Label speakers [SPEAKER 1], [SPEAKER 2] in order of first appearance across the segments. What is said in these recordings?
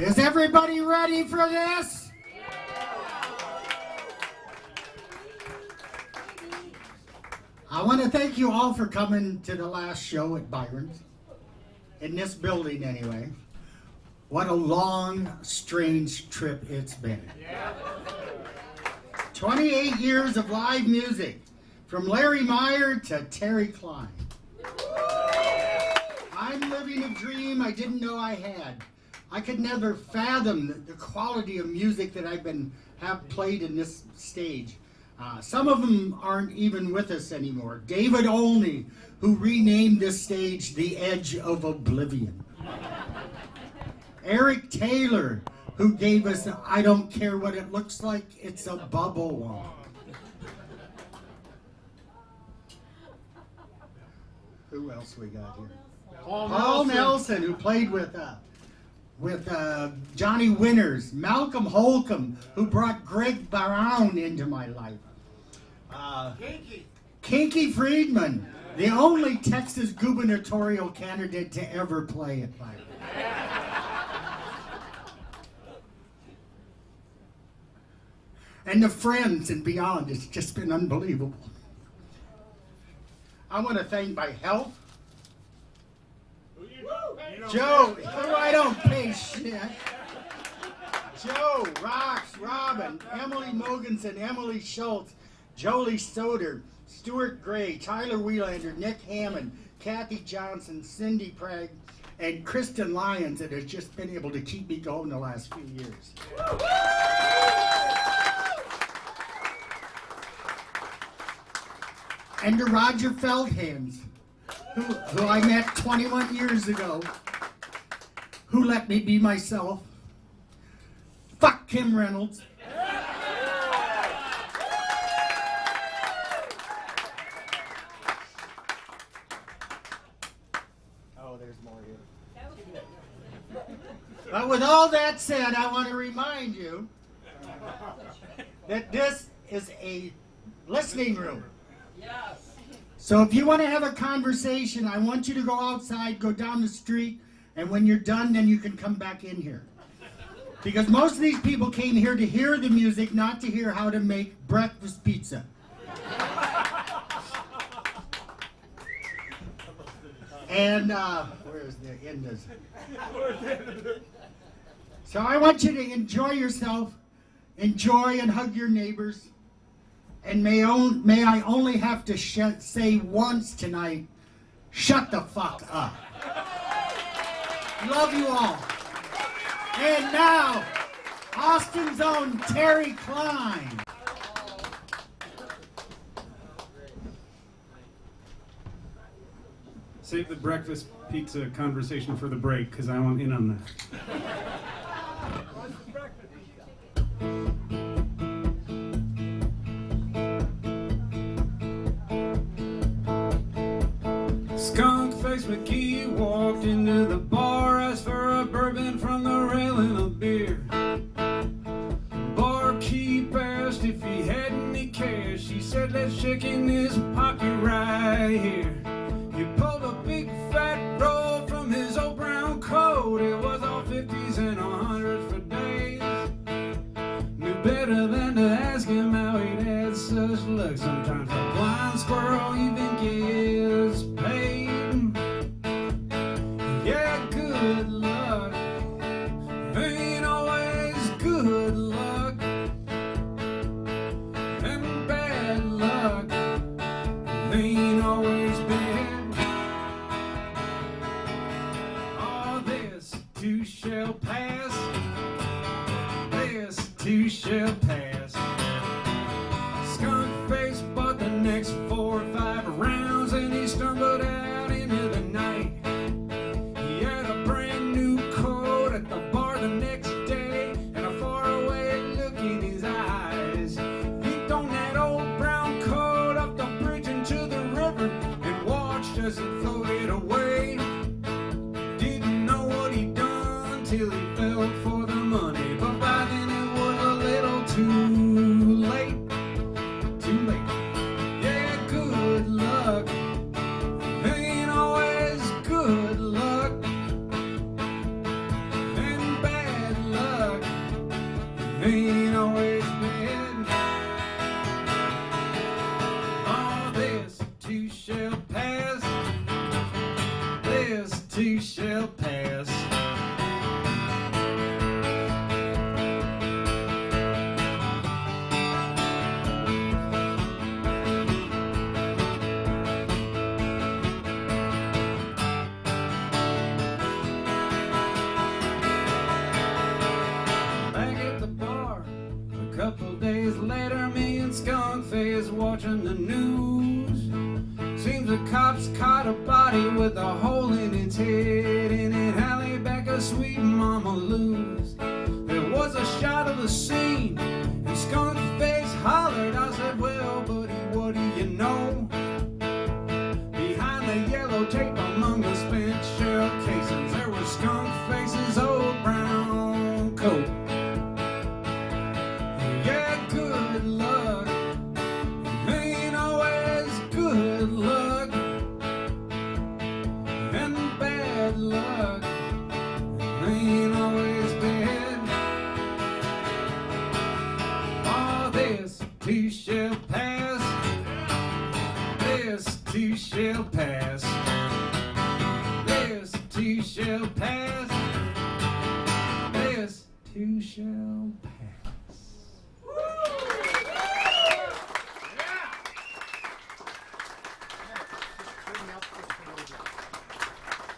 [SPEAKER 1] Is everybody ready for this? I want to thank you all for coming to the last show at Byron's. In this building, anyway. What a long, strange trip it's been. 28 years of live music, from Larry Meyer to Terry Klein. I'm living a dream I didn't know I had. I could never fathom the quality of music that have played in this stage. Some of them aren't even with us anymore. David Olney, who renamed this stage The Edge of Oblivion. Eric Taylor, who gave us I Don't Care What It Looks Like, It's a Bubble Wong. Who else we got here? Paul Nelson, who played with Johnny Winters. Malcolm Holcomb, who brought Greg Brown into my life. Kinky Friedman, the only Texas gubernatorial candidate to ever play at Byron. And the Friends and beyond, it's just been unbelievable. I want to thank my health. Joe, who I don't pay shit. Joe, Rox, Robin, Emily Mogensen, Emily Schultz, Jolie Soder, Stuart Gray, Tyler Wheelander, Nick Hammond, Kathy Johnson, Cindy Pragg, and Kristen Lyons that has just been able to keep me going the last few years. And to Roger Feldhans, who I met 21 years ago, who let me be myself. Fuck Kim Reynolds. Oh, there's more here. But with all that said, I want to remind you that this is a listening room. Yes. So if you want to have a conversation, I want you to go outside, go down the street, and when you're done, then you can come back in here. Because most of these people came here to hear the music, not to hear how to make breakfast pizza. And where's the end? So I want you to enjoy yourself, enjoy and hug your neighbors. And may I only have to say once tonight, shut the fuck up. Love you all. And now, Austin's own Terry Klein.
[SPEAKER 2] Save the breakfast pizza conversation for the break, because I want in on that. Skunk-faced McGee walked into the bar, asked for a bourbon from the rail and a beer. Barkeep asked if he had any cash. He said, let's check in this pocket right here. He pulled a big fat roll from his old brown coat. It was all 50s and 100s for days. Knew better than to ask him how he'd had such luck. Sometimes a blind squirrel even gets paid. Yeah, good luck ain't always good luck, and bad luck ain't always bad. All this too shall pass, this too shall pass. Skunk face bought the next 4 or 5 rounds, and he stumbled out into the night. He had a brand new coat at the bar the next day, and a faraway look in his eyes. He thrown that old brown coat up the bridge into the river and watched as it floated away. Didn't know what he'd done till he fell for the money, but by then it was a little too late. Too late. Yeah, good luck ain't always good luck, and bad is watching the news. Seems the cops caught a body with a hole in its head. In an alley back of Sweet Mama Lou's. There was a shot of the scene, and Skunk Face hollered. I said, well, buddy, what do you know? Behind the yellow tape among the spent shell casings, there was Skunk Face's old brown coat. Yeah, good luck. It ain't always good luck. And bad luck. It ain't always bad. Oh, this too shall pass. This too shall pass. This too shall pass. This too shall pass.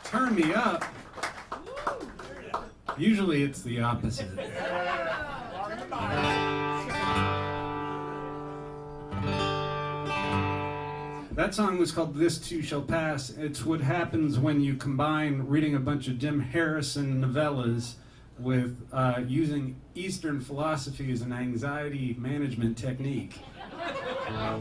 [SPEAKER 2] Turn me up. Usually it's the opposite. That song was called This Too Shall Pass. It's what happens when you combine reading a bunch of Jim Harrison novellas with using Eastern philosophy as an anxiety management technique.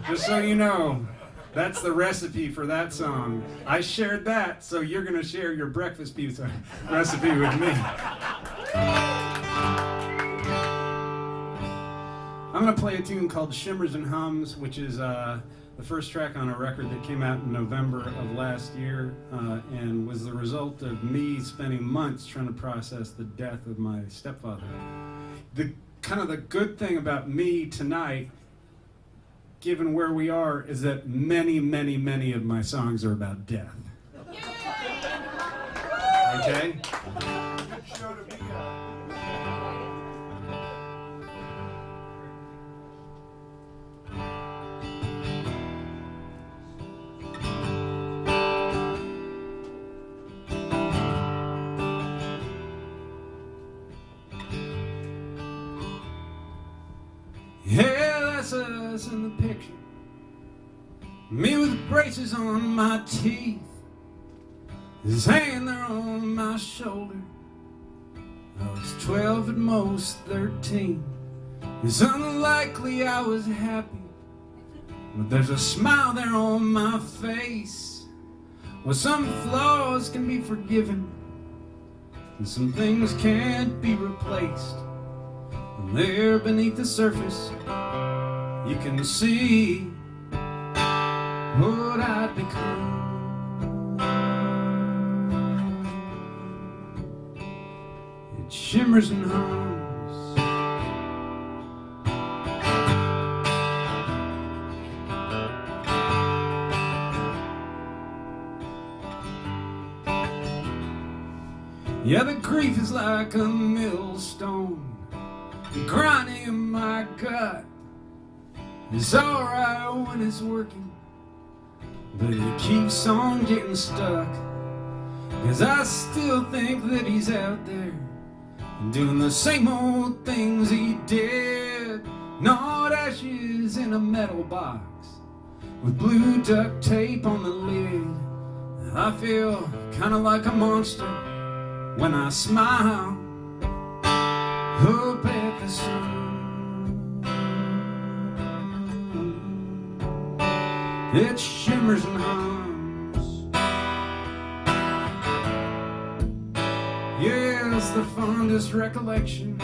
[SPEAKER 2] Just so you know, that's the recipe for that song. I shared that, so you're going to share your breakfast pizza recipe with me. I'm going to play a tune called Shimmers and Hums, which is the first track on a record that came out in November of last year and was the result of me spending months trying to process the death of my stepfather. The kind of the good thing about me tonight, given where we are, is that many of my songs are about death. Okay? Yeah, that's us in the picture. Me with braces on my teeth, his hand there on my shoulder. I was 12 at most, 13. It's unlikely I was happy, but there's a smile there on my face. Well, some flaws can be forgiven, and some things can't be replaced. And there beneath the surface, you can see what I'd become. It shimmers and hums. Yeah, the grief is like a millstone grinding in my gut. It's alright when it's working, but it keeps on getting stuck. 'Cause I still think that he's out there doing the same old things he did. Gnawed ashes in a metal box with blue duct tape on the lid. I feel kinda like a monster when I smile up at the sun. It shimmers and hums. Yes, the fondest recollection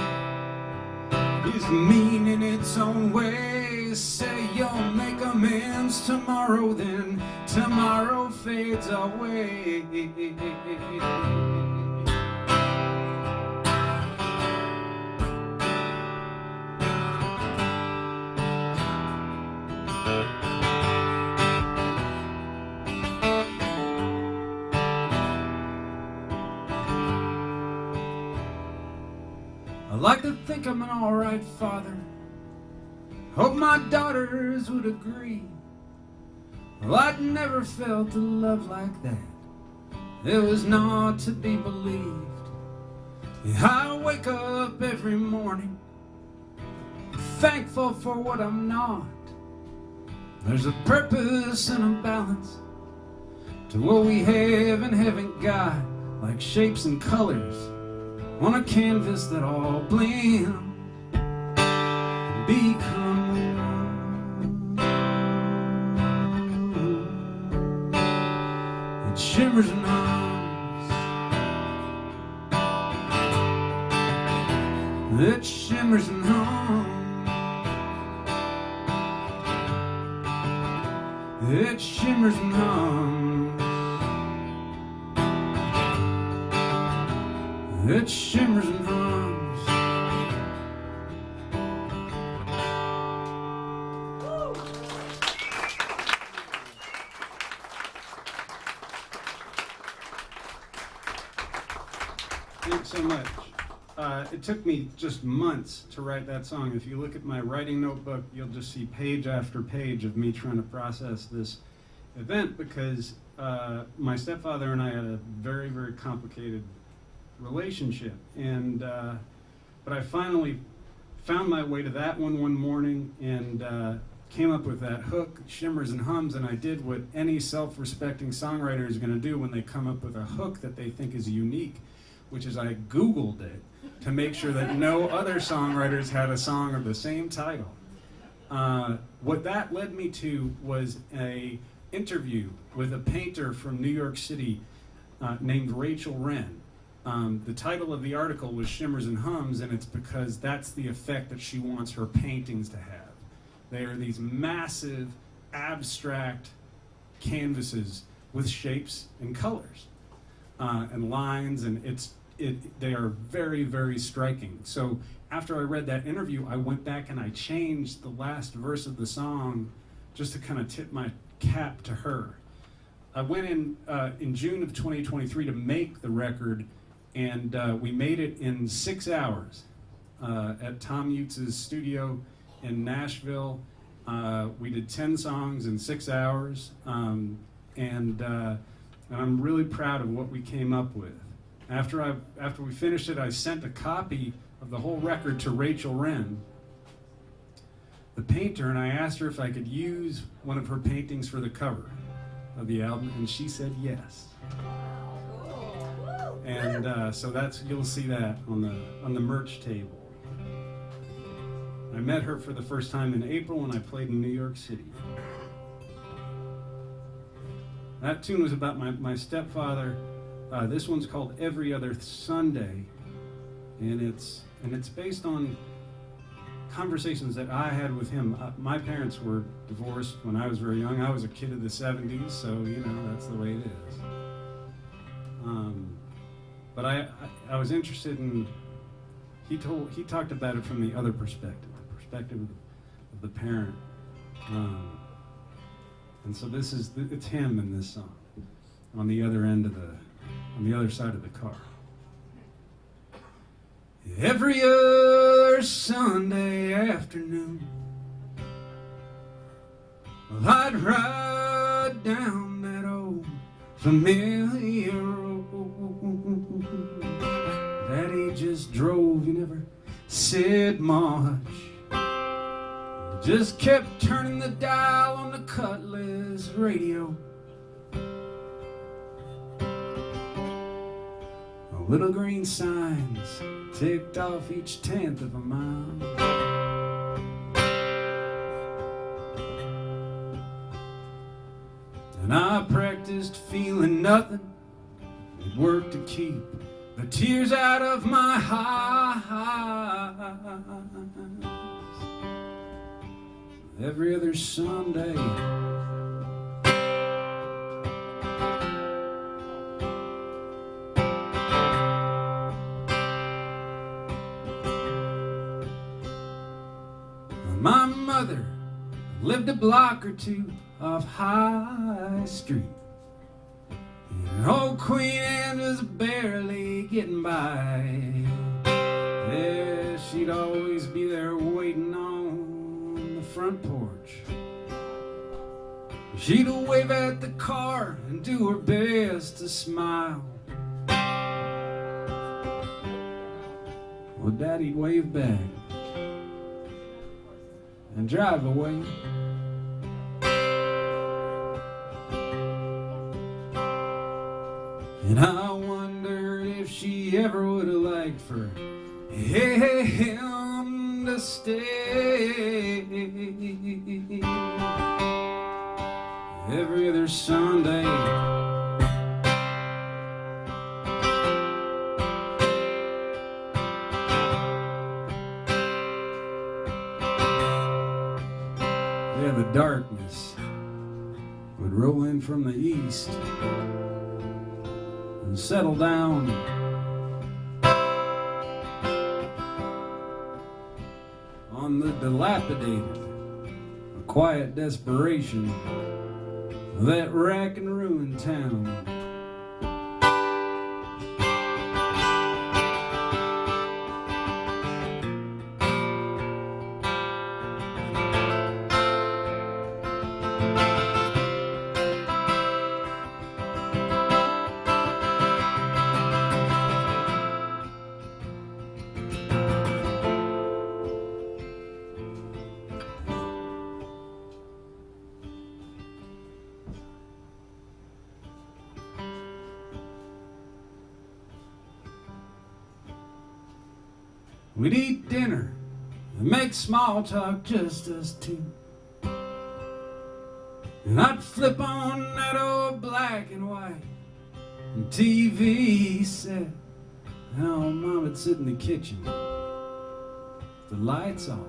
[SPEAKER 2] is mean in its own way. Say you'll make amends tomorrow, then tomorrow fades away. I like to think I'm an alright father. Hope my daughters would agree. Well, I'd never felt a love like that. It was not to be believed. Yeah, I wake up every morning thankful for what I'm not, There's a purpose and a balance to what we have and haven't got, like shapes and colors on a canvas that all blend and become one. It shimmers and hums. It shimmers and hums. It shimmers and hums. It shimmers and hums. Thanks so much. It took me just months to write that song. If you look at my writing notebook, you'll just see page after page of me trying to process this event, because my stepfather and I had a very, very complicated relationship. And but I finally found my way to that one morning and came up with that hook, shimmers and hums, and I did what any self-respecting songwriter is going to do when they come up with a hook that they think is unique, which is I Googled it to make sure that no other songwriters had a song of the same title. What that led me to was a interview with a painter from New York City named Rachel Wren. The title of the article was Shimmers and Hums, and it's because that's the effect that she wants her paintings to have. They are these massive, abstract canvases with shapes and colors and lines, and they are very, very striking. So after I read that interview, I went back and I changed the last verse of the song just to kind of tip my cap to her. I went in June of 2023 to make the record, and we made it in 6 hours at Tom Utz's studio in Nashville. We did 10 songs in 6 hours, and I'm really proud of what we came up with. After we finished it, I sent a copy of the whole record to Rachel Wren, the painter, and I asked her if I could use one of her paintings for the cover of the album, and she said yes. And so you'll see that on the merch table. I met her for the first time in April when I played in New York City. That tune was about my stepfather. This one's called Every Other Sunday, and it's based on conversations that I had with him. My parents were divorced when I was very young. I was a kid of the 70s, so that's the way it is. But I was interested in, he talked about it from the other perspective, the perspective of the parent. And so it's him in this song, on the other side of the car. Every other Sunday afternoon, well, I'd ride down that old familiar road. Daddy just drove, he never said much. Just kept turning the dial on the Cutlass radio. Little green signs ticked off each 10th of a mile. And I practiced feeling nothing. It worked to keep the tears out of my eyes. Every other Sunday, my mother lived a block or two off High Street. And old Queen Anne was barely getting by. Yeah, she'd always be there waiting on the front porch. She'd wave at the car and do her best to smile. Well, Daddy'd wave back and drive away. And I wondered if she ever would have liked for him to stay. Every other Sunday, yeah, the darkness would roll in from the east and settle down on the dilapidated, quiet desperation of that rack and ruin town. We'd eat dinner and make small talk, just us two. And I'd flip on that old black and white and TV set. Now Mom would sit in the kitchen, the lights off,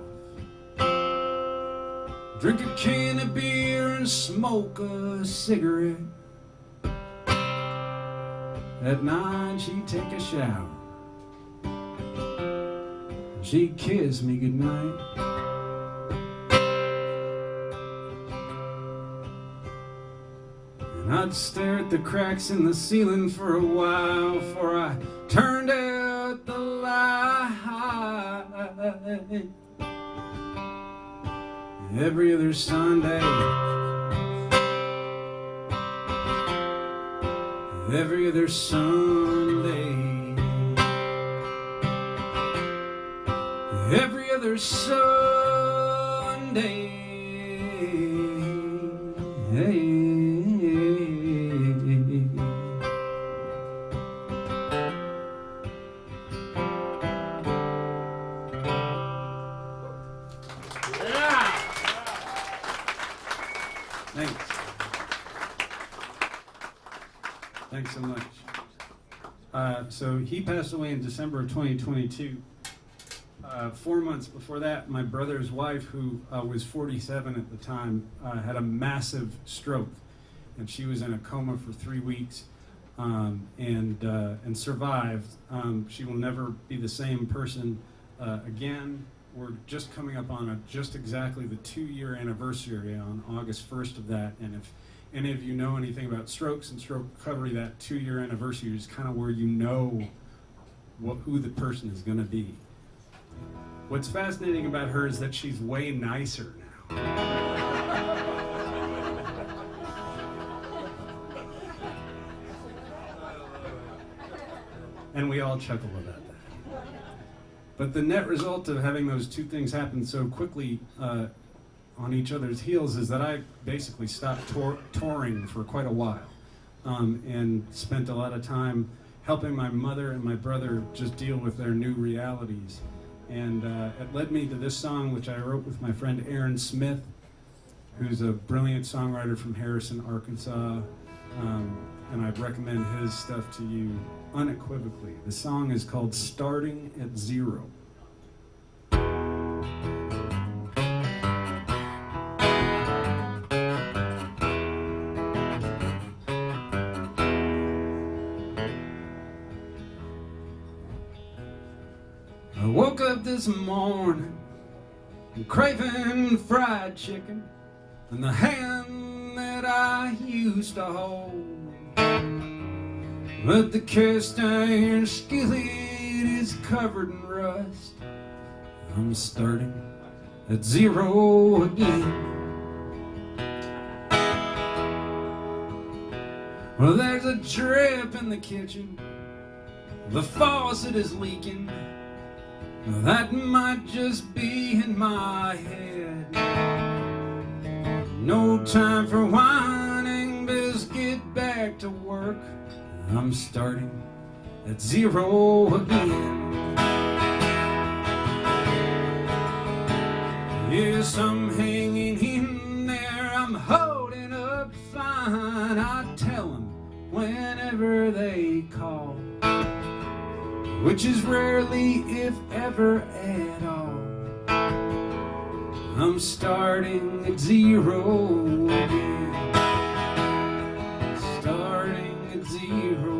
[SPEAKER 2] drink a can of beer and smoke a cigarette. At 9 she'd take a shower, she'd kiss me goodnight. And I'd stare at the cracks in the ceiling for a while before I turned out the light. Every other Sunday, every other Sunday, every other Sunday. Thanks. Thanks so much. So he passed away in December of 2022. 4 months before that, my brother's wife, who was 47 at the time, had a massive stroke, and she was in a coma for 3 weeks, and survived. She will never be the same person again. We're just coming up on just exactly the 2-year anniversary on August 1st of that, and if any of you know anything about strokes and stroke recovery, that 2-year anniversary is kind of where you know who the person is going to be. What's fascinating about her is that she's way nicer now. And we all chuckle about that. But the net result of having those two things happen so quickly on each other's heels is that I basically stopped touring for quite a while, and spent a lot of time helping my mother and my brother just deal with their new realities. And it led me to this song, which I wrote with my friend Aaron Smith, who's a brilliant songwriter from Harrison, Arkansas. And I'd recommend his stuff to you unequivocally. The song is called Starting at Zero. I woke up this morning craving fried chicken and the hand that I used to hold. But the cast iron skillet is covered in rust. I'm starting at zero again. Well, there's a drip in the kitchen, the faucet is leaking. That might just be in my head. No time for whining, best get back to work. I'm starting at zero again. Yes, I'm hanging in there, I'm holding up fine. I tell them whenever they call, which is rarely, if ever at all. I'm starting at zero again. Starting at zero.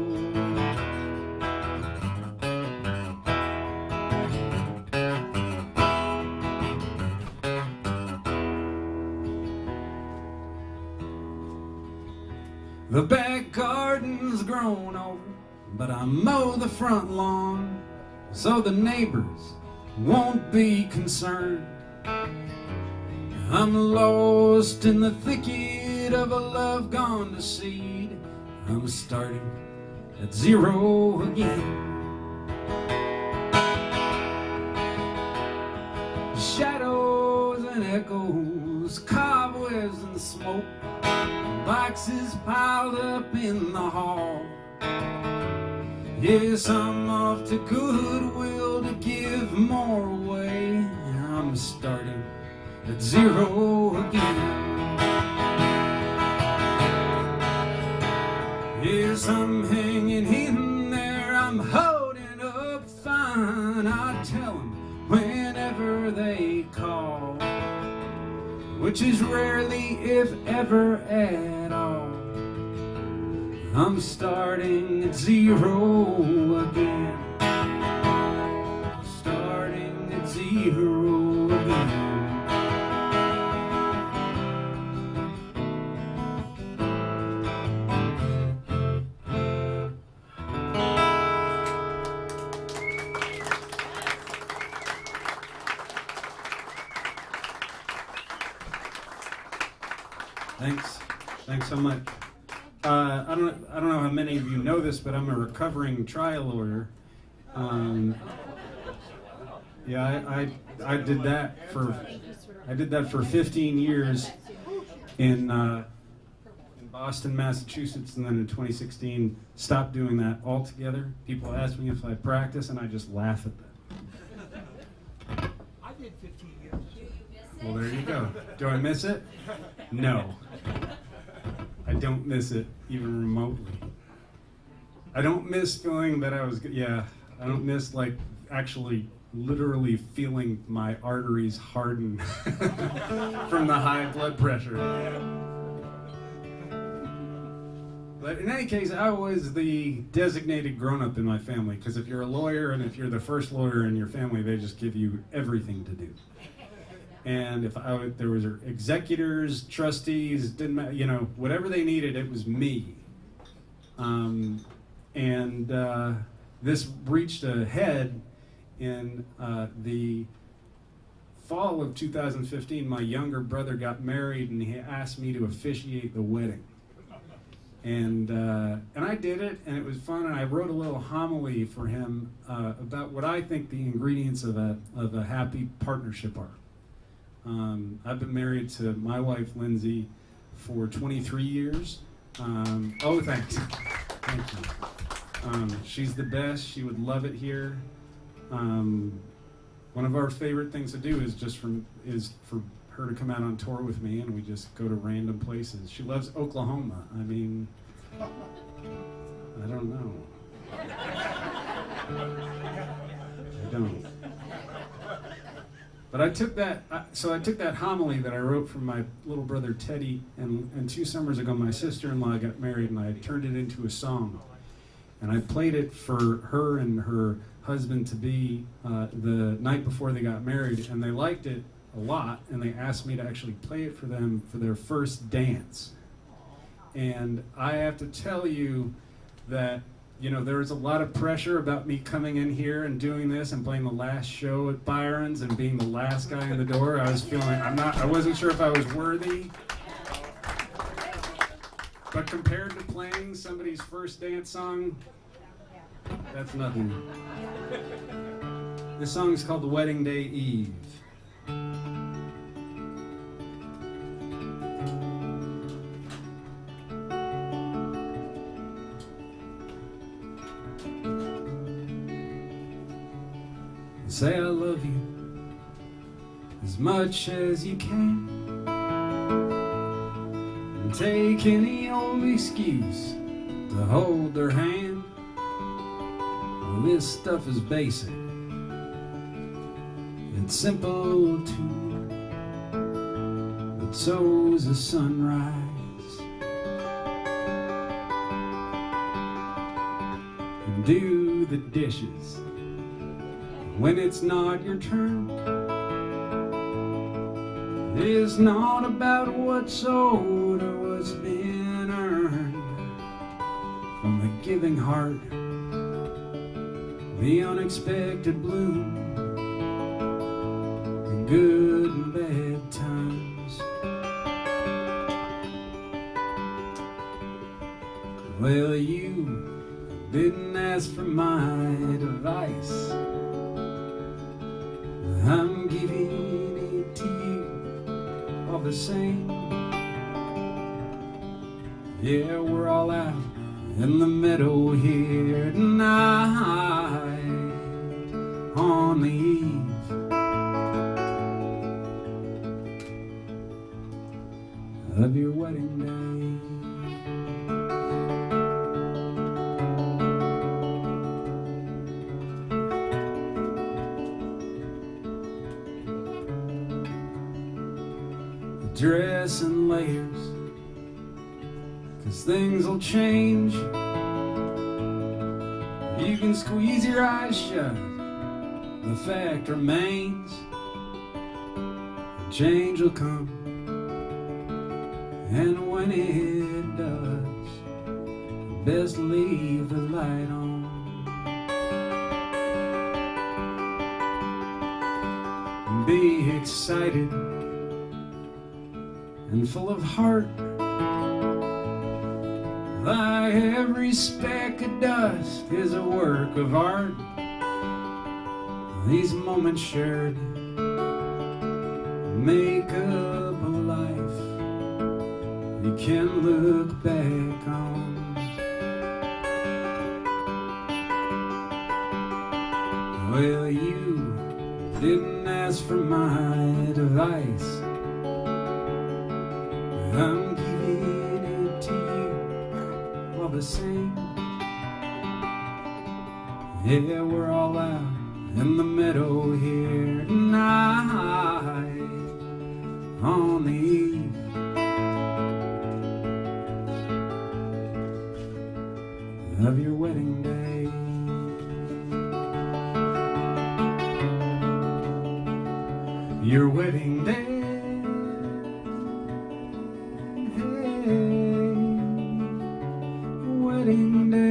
[SPEAKER 2] The back garden's grown over, but I mow the front lawn so the neighbors won't be concerned. I'm lost in the thicket of a love gone to seed. I'm starting at zero again. Shadows and echoes, cobwebs and smoke, boxes piled up in the hall. Yes, I'm off to Goodwill to give more away. I'm starting at zero again. Yes, I'm hanging in there, I'm holding up fine. I tell them whenever they call, which is rarely, if ever at all. I'm starting at zero again. Starting at zero again. Thanks so much. I don't know how many of you know this, but I'm a recovering trial lawyer. Yeah, I did that for 15 years in Boston, Massachusetts, and then in 2016 stopped doing that altogether. People ask me if I practice, and I just laugh at them.
[SPEAKER 3] I did 15 years.
[SPEAKER 2] Well, there you go. Do I miss it? No. I don't miss it, even remotely. I don't miss feeling that I was, I don't miss like actually literally feeling my arteries harden from the high blood pressure. But in any case, I was the designated grown-up in my family, because if you're a lawyer and if you're the first lawyer in your family, they just give you everything to do. And if there was executors, trustees, didn't matter, whatever they needed, it was me. This reached a head in the fall of 2015. My younger brother got married, and he asked me to officiate the wedding. And I did it, and it was fun. And I wrote a little homily for him about what I think the ingredients of a happy partnership are. I've been married to my wife, Lindsay, for 23 years. Oh, thanks. Thank you. She's the best. She would love it here. One of our favorite things to do is for her to come out on tour with me, and we just go to random places. She loves Oklahoma. I mean, I don't know. I don't. But I took that homily that I wrote for my little brother Teddy, and 2 summers ago my sister-in-law got married, and I turned it into a song. And I played it for her and her husband-to-be the night before they got married, and they liked it a lot, and they asked me to actually play it for them for their first dance. And I have to tell you that there was a lot of pressure about me coming in here and doing this and playing the last show at Byron's and being the last guy in the door. I was feeling I wasn't sure if I was worthy. But compared to playing somebody's first dance song, that's nothing. This song is called The Wedding Day Eve. say I love you as much as you can, and take any old excuse to hold their hand. Well, this stuff is basic, it's simple too, but so's the sunrise. And do the dishes when it's not your turn. It is not about what's owed or what's been earned. From the giving heart, the unexpected bloom, and good and bad times. Well, you didn't ask for my advice, I'm giving it to you all the same. Yeah, we're all out in the meadow here tonight, on the eve of your wedding day. Dress in layers, 'cause things will change. You can squeeze your eyes shut, the fact remains, change will come, and when it does, best leave the light on. Be excited and full of heart, like every speck of dust is a work of art. These moments shared make up a life you can look back on. Well, you didn't ask for my advice, I'm giving it to you all the same. Yeah, we're all out in the meadow here tonight, on the eve of your wedding day. Your wedding day. Wedding day.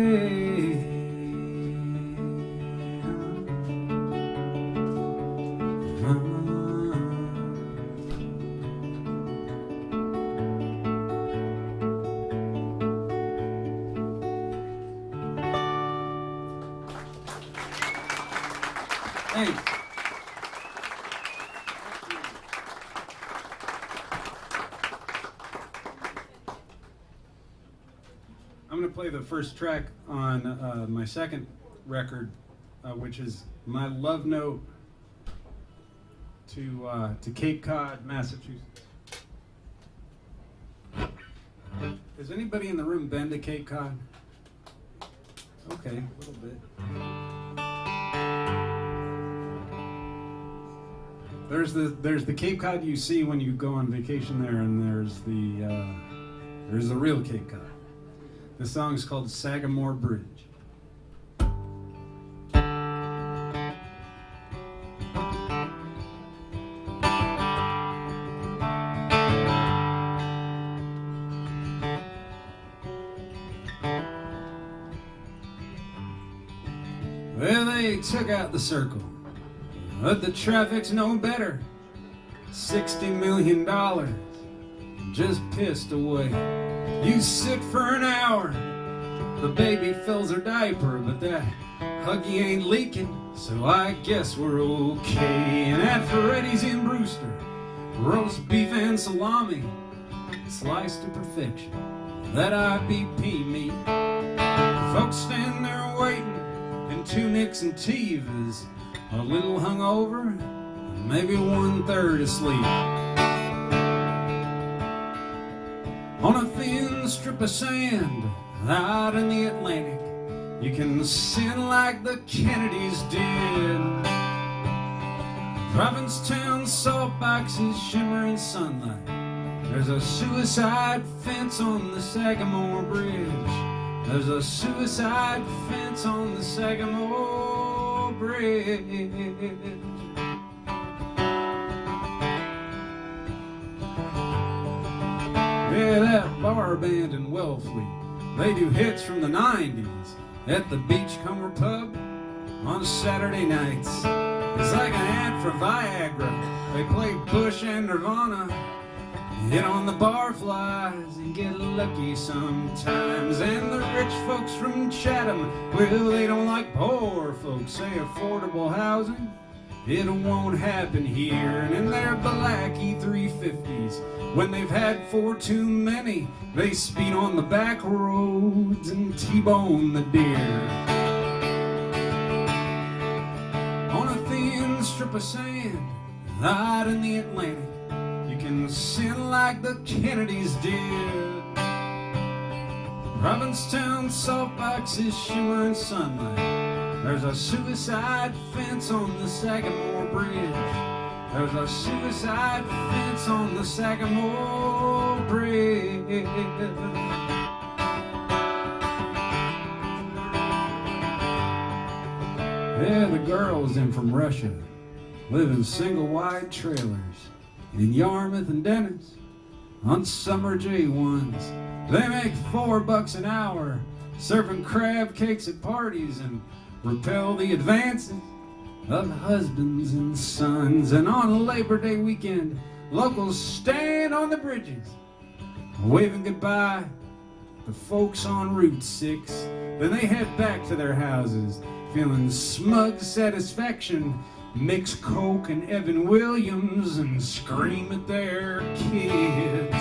[SPEAKER 2] Thanks. I'm going to play the first track on my second record, which is my love note to Cape Cod, Massachusetts. Has anybody in the room been to Cape Cod? Okay, a little bit. There's the Cape Cod you see when you go on vacation there, and there's the real Cape Cod. This song is called Sagamore Bridge. Well, they took out the circle, but the traffic's no better. $60 million just pissed away. You sit for an hour, the baby fills her diaper, but that Huggy ain't leaking, so I guess we're okay. And at Ferretti's in Brewster, roast beef and salami, sliced to perfection, that IBP meat. Folks stand there waiting in tunics and tivas, a little hungover, maybe 1/3 asleep. On a thin strip of sand out in the Atlantic, you can sin like the Kennedys did. Provincetown salt boxes shimmer in sunlight. There's a suicide fence on the Sagamore Bridge. There's a suicide fence on the Sagamore Bridge. Yeah, that bar band in Wellfleet, they do hits from the 90s at the Beachcomber Pub on Saturday nights. It's like an ad for Viagra. They play Bush and Nirvana, hit on the barflies and get lucky sometimes. And the rich folks from Chatham, well, they don't like poor folks. Say affordable housing, it won't happen here. And in their black E350s, when they've had 4 too many, they speed on the back roads and T-bone the deer. On a thin strip of sand out in the Atlantic, you can sin like the Kennedys did. Provincetown salt boxes shimmer in sunlight. There's a suicide fence on the Sagamore Bridge. There's a suicide fence on the Sagamore Bridge. Yeah, the girls in from Russia live in single-wide trailers in Yarmouth and Dennis on summer J1s. They make $4 an hour serving crab cakes at parties and repel the advances of husbands and sons. And on Labor Day weekend, locals stand on the bridges waving goodbye to folks on Route 6. Then they head back to their houses feeling smug satisfaction, mix Coke and Evan Williams and scream at their kids.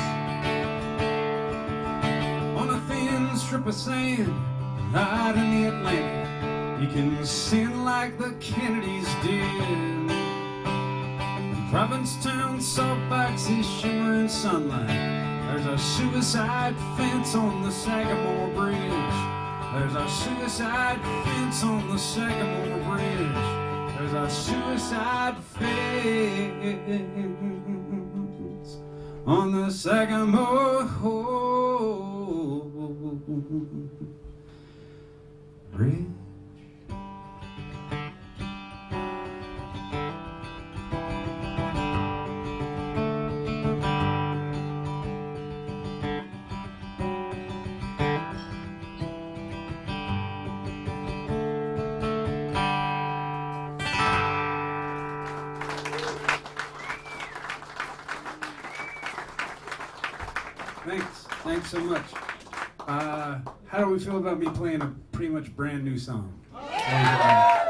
[SPEAKER 2] On a thin strip of sand out in the Atlantic, you can sin like the Kennedys did. Provincetown salt boxes shimmer in sunlight. There's a suicide fence on the Sagamore Bridge. There's a suicide fence on the Sagamore Bridge. There's a suicide fence on the Sagamore Bridge. Thanks so much. How do we feel about me playing a pretty much brand new song? Okay.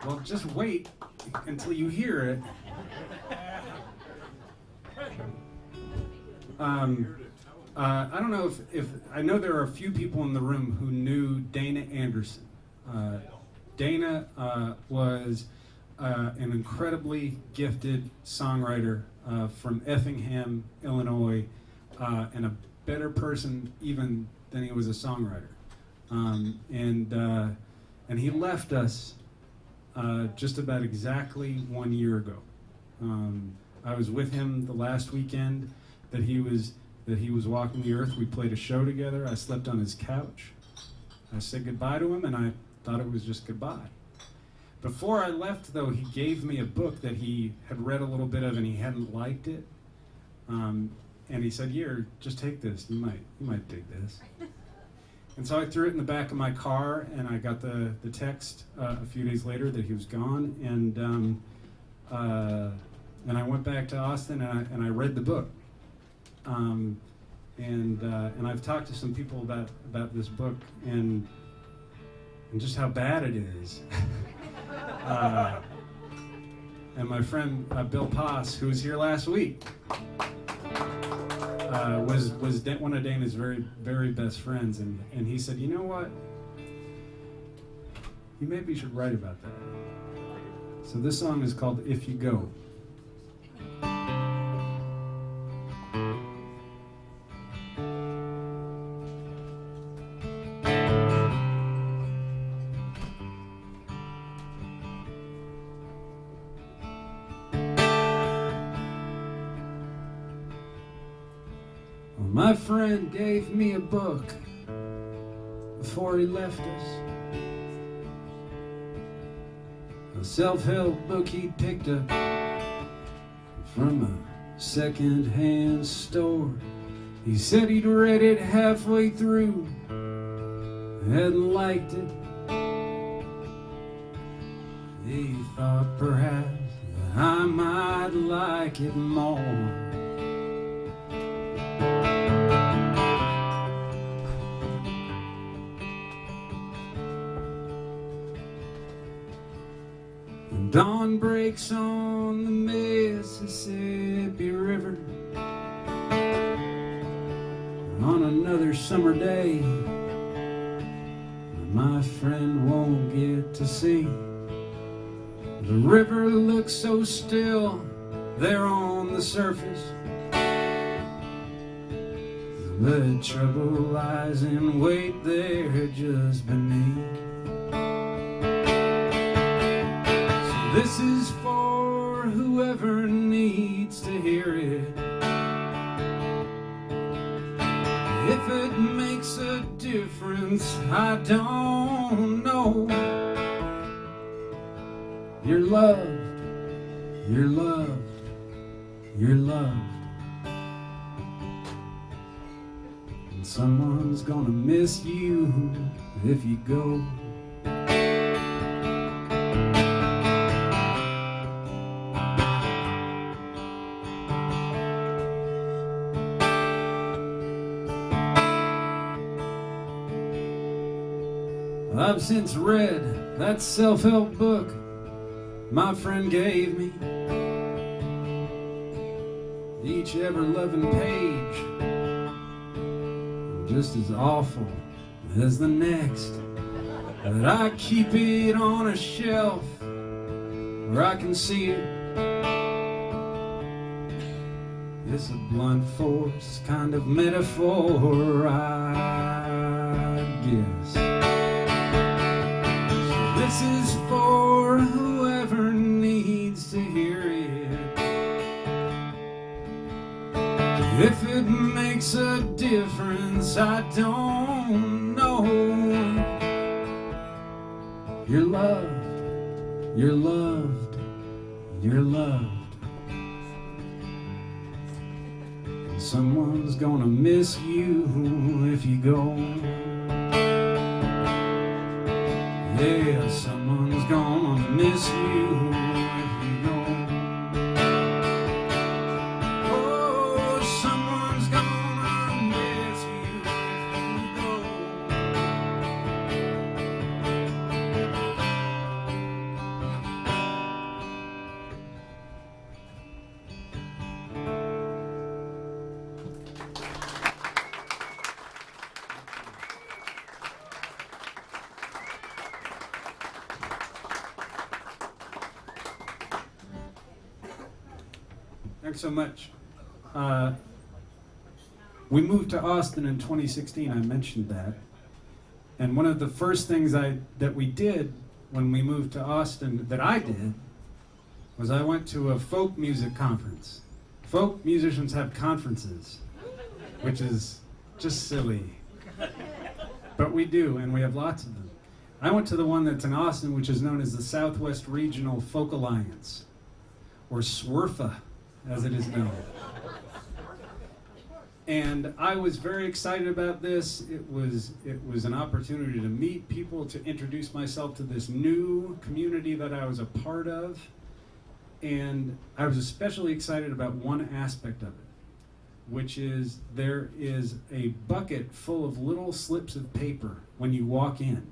[SPEAKER 2] Well, just wait until you hear it. I don't know if I know there are a few people in the room who knew Dana Anderson. Dana was an incredibly gifted songwriter from Effingham, Illinois, and a better person even than he was a songwriter. And he left us just about exactly 1 year ago. I was with him the last weekend that he was walking the earth. We played a show together. I slept on his couch. I said goodbye to him, and I thought it was just goodbye. Before I left, though, he gave me a book that he had read a little bit of and he hadn't liked it. And he said, "Here, just take this. You might dig this." And so I threw it in the back of my car, and I got the text a few days later that he was gone. And I went back to Austin and I read the book. And I've talked to some people about this book and just how bad it is. And my friend Bill Poss, who was here last week, was one of Dana's very, very best friends, and he said, "You know what? he maybe should write about that. So this song is called If You Go. My friend gave me a book before he left us, a self-help book he'd picked up from a second-hand store. He said he'd read it halfway through, hadn't liked it. He thought perhaps that I might like it more. Dawn breaks on the Mississippi River on another summer day my friend won't get to see. The river looks so still there on the surface. The trouble lies in wait there just beneath. This is for whoever needs to hear it. If it makes a difference, I don't know. You're loved, you're loved, you're loved. And someone's gonna miss you if you go. I've since read that self-help book my friend gave me. Each ever-loving page just as awful as the next. But I keep it on a shelf where I can see it. It's a blunt force kind of metaphor, I guess. This is for whoever needs to hear it. If it makes a difference, I don't know. You're loved, you're loved, you're loved. And someone's gonna miss you if you go. Yeah, someone's gonna miss you if you go. Oh, someone's gonna miss you if you go. Thanks so much. We moved to Austin in 2016, I mentioned that. And one of the first things that we did when we moved to Austin, that I did, was I went to a folk music conference. Folk musicians have conferences, which is just silly. But we do, and we have lots of them. I went to the one that's in Austin, which is known as the Southwest Regional Folk Alliance, or SWRFA, as it is known. And I was very excited about this. It was an opportunity to meet people, to introduce myself to this new community that I was a part of. And I was especially excited about one aspect of it, which is there is a bucket full of little slips of paper when you walk in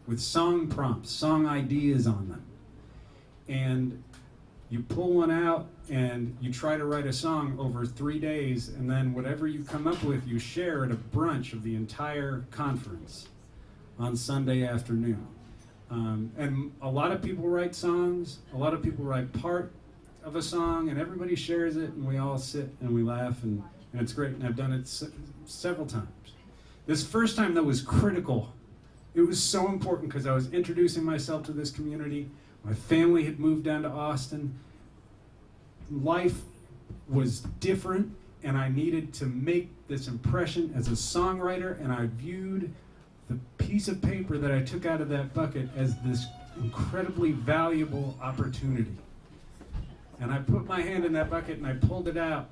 [SPEAKER 2] with song prompts, song ideas on them. And you pull one out and you try to write a song over 3 days, and then whatever you come up with, you share at a brunch of the entire conference on Sunday afternoon. And a lot of people write songs, a lot of people write part of a song, and everybody shares it, and we all sit and we laugh, and it's great, and I've done it several times. This first time, though, was critical. It was so important because I was introducing myself to this community. My family had moved down to Austin. Life was different, and I needed to make this impression as a songwriter, and I viewed the piece of paper that I took out of that bucket as this incredibly valuable opportunity. And I put my hand in that bucket and I pulled it out,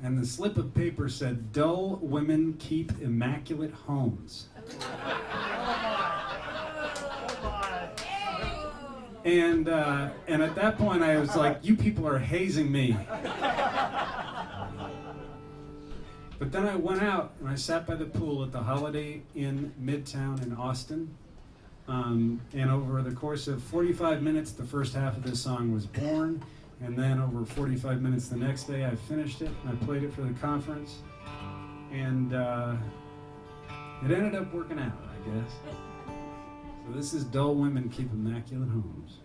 [SPEAKER 2] and the slip of paper said, "Dull women keep immaculate homes." And at that point I was like, you people are hazing me. But then I went out and I sat by the pool at the Holiday Inn Midtown in Austin. And over the course of 45 minutes, the first half of this song was born. And then over 45 minutes the next day, I finished it. And I played it for the conference. And it ended up working out, I guess. So this is Dull Women Keep Immaculate Homes.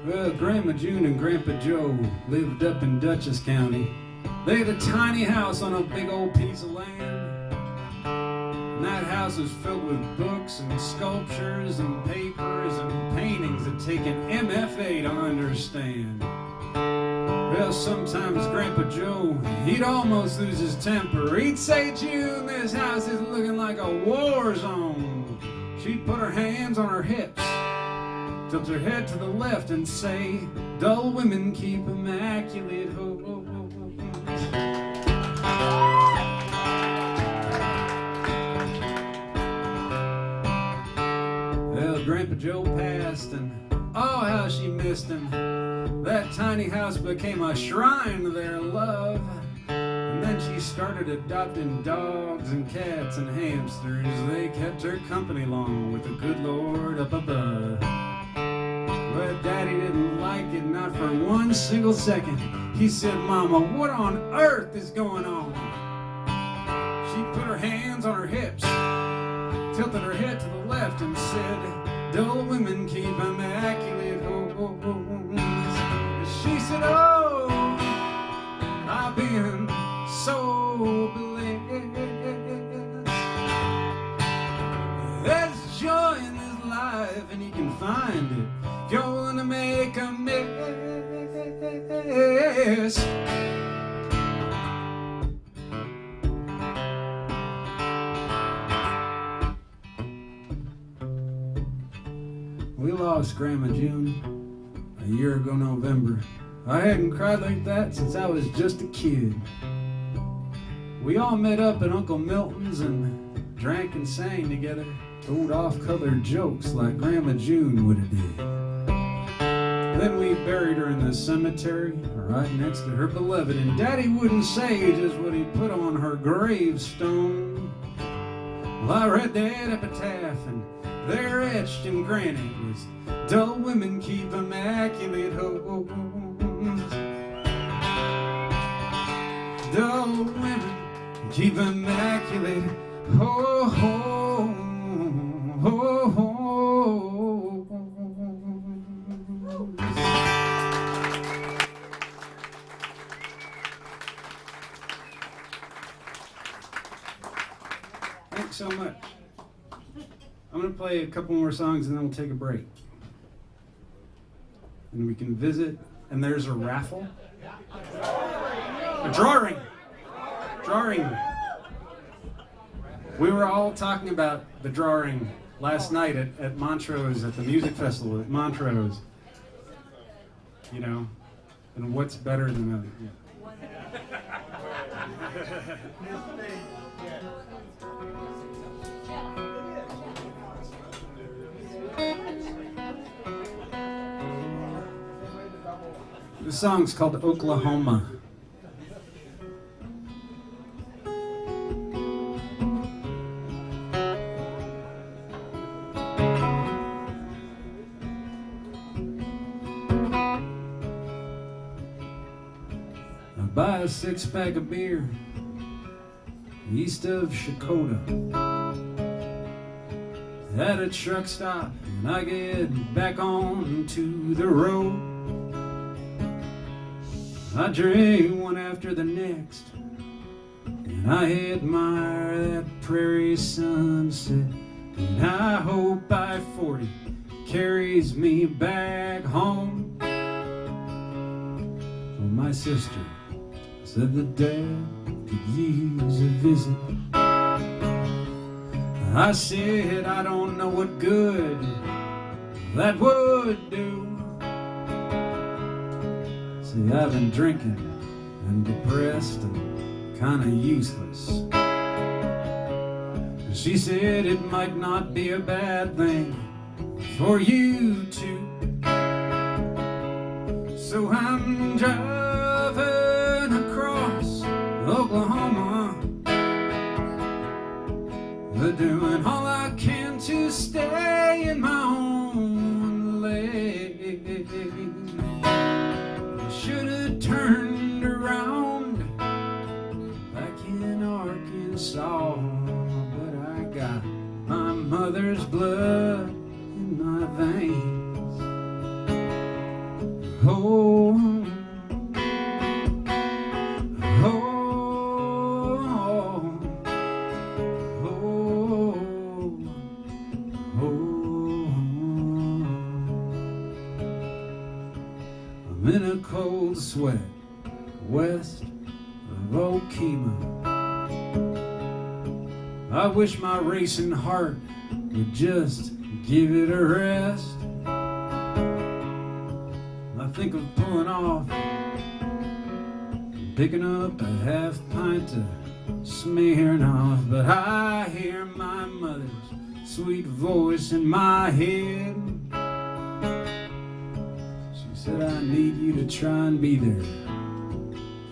[SPEAKER 2] Well, Grandma June and Grandpa Joe lived up in Dutchess County. They had a tiny house on a big old piece of land. And that house was filled with books and sculptures and papers and paintings that take an MFA to understand. Well, sometimes Grandpa Joe, he'd almost lose his temper. He'd say, "June, this house is looking like a war zone." She'd put her hands on her hips, tilt her head to the left and say, "Dull women keep immaculate homes." Well, Grandpa Joe passed, and oh, how she missed him. That tiny house became a shrine to their love. And then she started adopting dogs and cats and hamsters. They kept her company long with the good Lord up above. But Daddy didn't like it, not for one single second. He said, "Mama, what on earth is going on?" She put her hands on her hips, tilted her head to the left and said, "Dull women keep immaculate homes." She said, "Oh, I've been so blessed. There's joy in this life, and you can find it if you're willing to make a mess." We lost Grandma June a year ago November. I hadn't cried like that since I was just a kid. We all met up at Uncle Milton's and drank and sang together, told off-color jokes like Grandma June would have did. Then we buried her in the cemetery right next to her beloved, and Daddy wouldn't say just what he put on her gravestone. Well, I read that epitaph, and there etched in granite was, "Dull women keep immaculate homes. Dull women keep immaculate homes." Thanks so much. I'm going to play a couple more songs and then we'll take a break. And we can visit, and there's a raffle. A drawing. Drawing. We were all talking about the drawing last night at Montrose, at the music festival at Montrose. You know, and what's better than a... Yeah. The song's called Oklahoma. buy a 6-pack of beer east of Shakota at a truck stop, and I get back on to the road. I drink one after the next, and I admire that prairie sunset, and I hope I-40 carries me back home. Well, my sister said that Dad could use a visit. I said I don't know what good that would do. See, I've been drinking and depressed and kinda useless. She said it might not be a bad thing for you too. So I'm driving across Oklahoma, doing all I can to stay in my own lane. I should have turned around back in Arkansas, but I got my mother's blood in my veins. Oh, I'm in a cold sweat west of Okema. I wish my racing heart would just give it a rest. I think of pulling off, picking up a half pint of Smirnoff, but I hear my mother's sweet voice in my head. She said, I need you to try and be there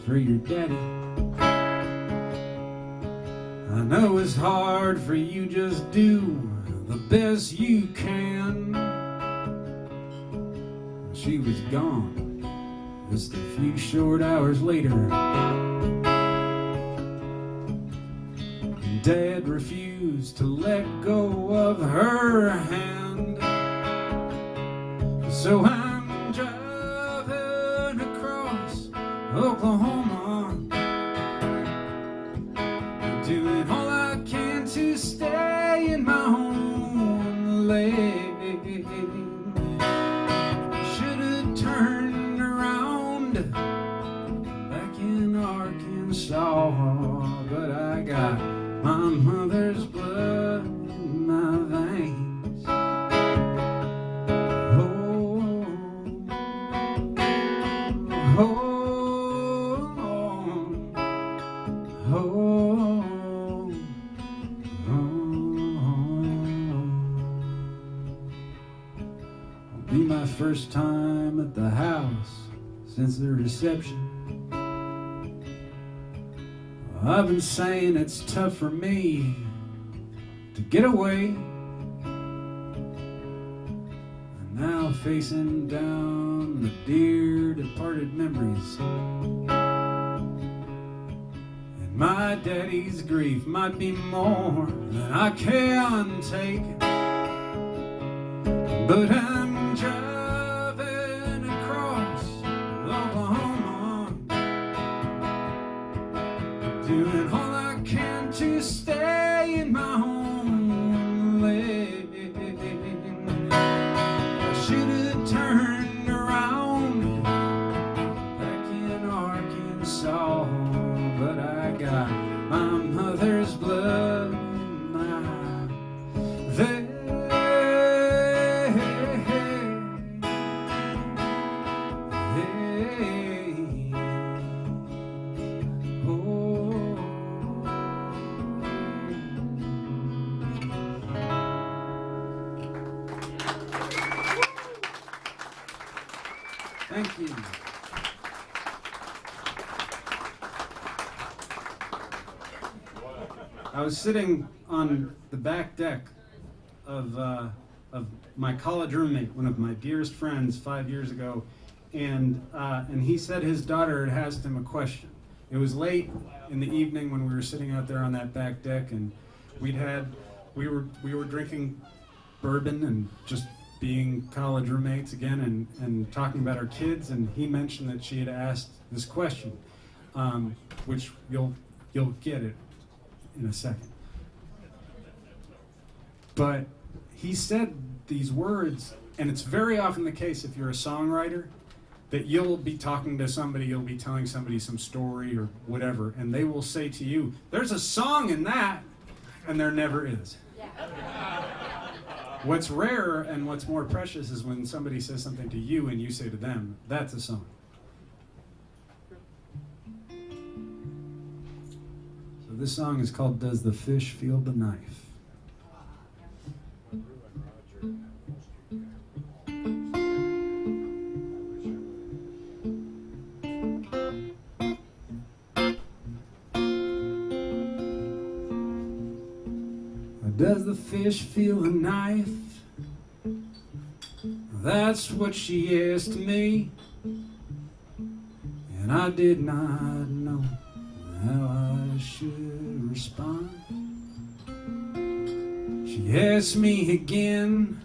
[SPEAKER 2] for your daddy. I know it's hard for you, just do the best you can. She was gone just a few short hours later. Dad refused to let go of her hand. So I'm driving across Oklahoma, doing all I can to stay in my own lane. Should have turned around back in Arkansas, but I got my mother's blood in my veins. Oh, oh, oh, It'll be my first time at the house since the reception. I've been saying it's tough for me to get away, and now facing down the dear departed memories, and my daddy's grief might be more than I can take, but I'm driving across Oklahoma, doing all I can to stay in my own lane. I should have turned around back in Arkansas, but I got my mother's blood in my veins. Thank you. I was sitting on the back deck of my college roommate, one of my dearest friends, 5 years ago, and he said his daughter had asked him a question. It was late in the evening when we were sitting out there on that back deck, and we were drinking bourbon and just being college roommates again, and talking about our kids. And he mentioned that she had asked this question, which you'll get it in a second. But he said these words, and it's very often the case if you're a songwriter, that you'll be talking to somebody, you'll be telling somebody some story or whatever, and they will say to you, "There's a song in that," and there never is. What's rarer and what's more precious is when somebody says something to you and you say to them, "That's a song." So this song is called "Does the Fish Feel the Knife?" Does the fish feel the knife? That's what she asked me, and I did not know how I should respond. She asked me again,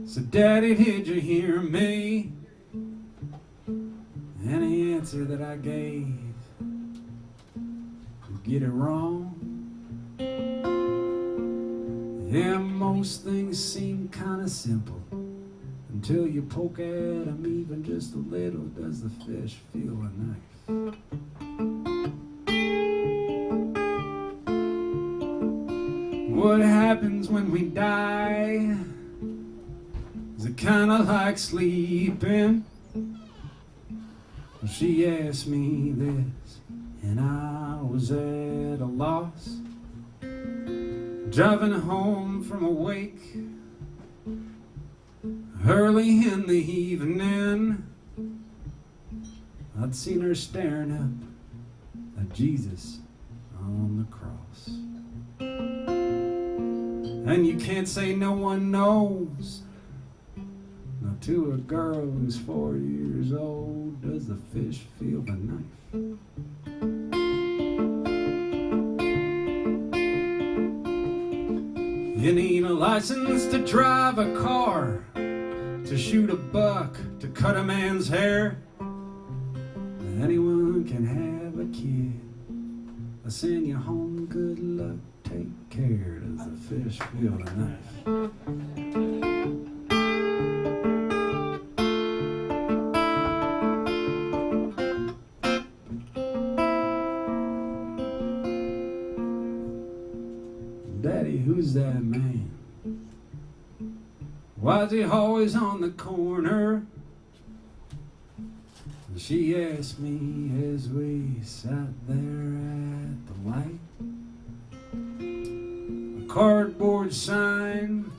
[SPEAKER 2] said, "Daddy, did you hear me?" And the answer that I gave, "You get it wrong." Yeah, most things seem kinda simple until you poke at them even just a little. Does the fish feel a knife? What happens when we die? Is it kinda like sleeping? Well, she asked me this, and I was at a loss. Driving home from a wake early in the evening, I'd seen her staring up at Jesus on the cross. And you can't say no one knows. Now to a girl who's 4 years old, does the fish feel the knife? You need a license to drive a car, to shoot a buck, to cut a man's hair. Anyone can have a kid. I send you home, good luck, take care. Does the fish feel the knife? Daddy, who's that man? Why's he always on the corner? She asked me as we sat there at the light. A cardboard sign,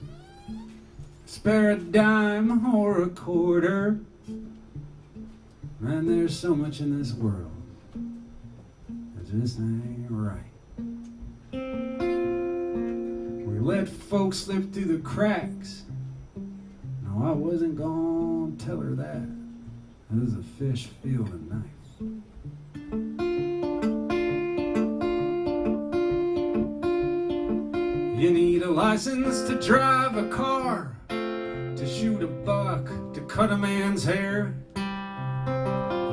[SPEAKER 2] spare a dime or a quarter. Man, there's so much in this world that just ain't right. We let folks slip through the cracks. No, I wasn't gonna tell her that. Does a fish feel the knife? You need a license to drive a car, to shoot a buck, to cut a man's hair.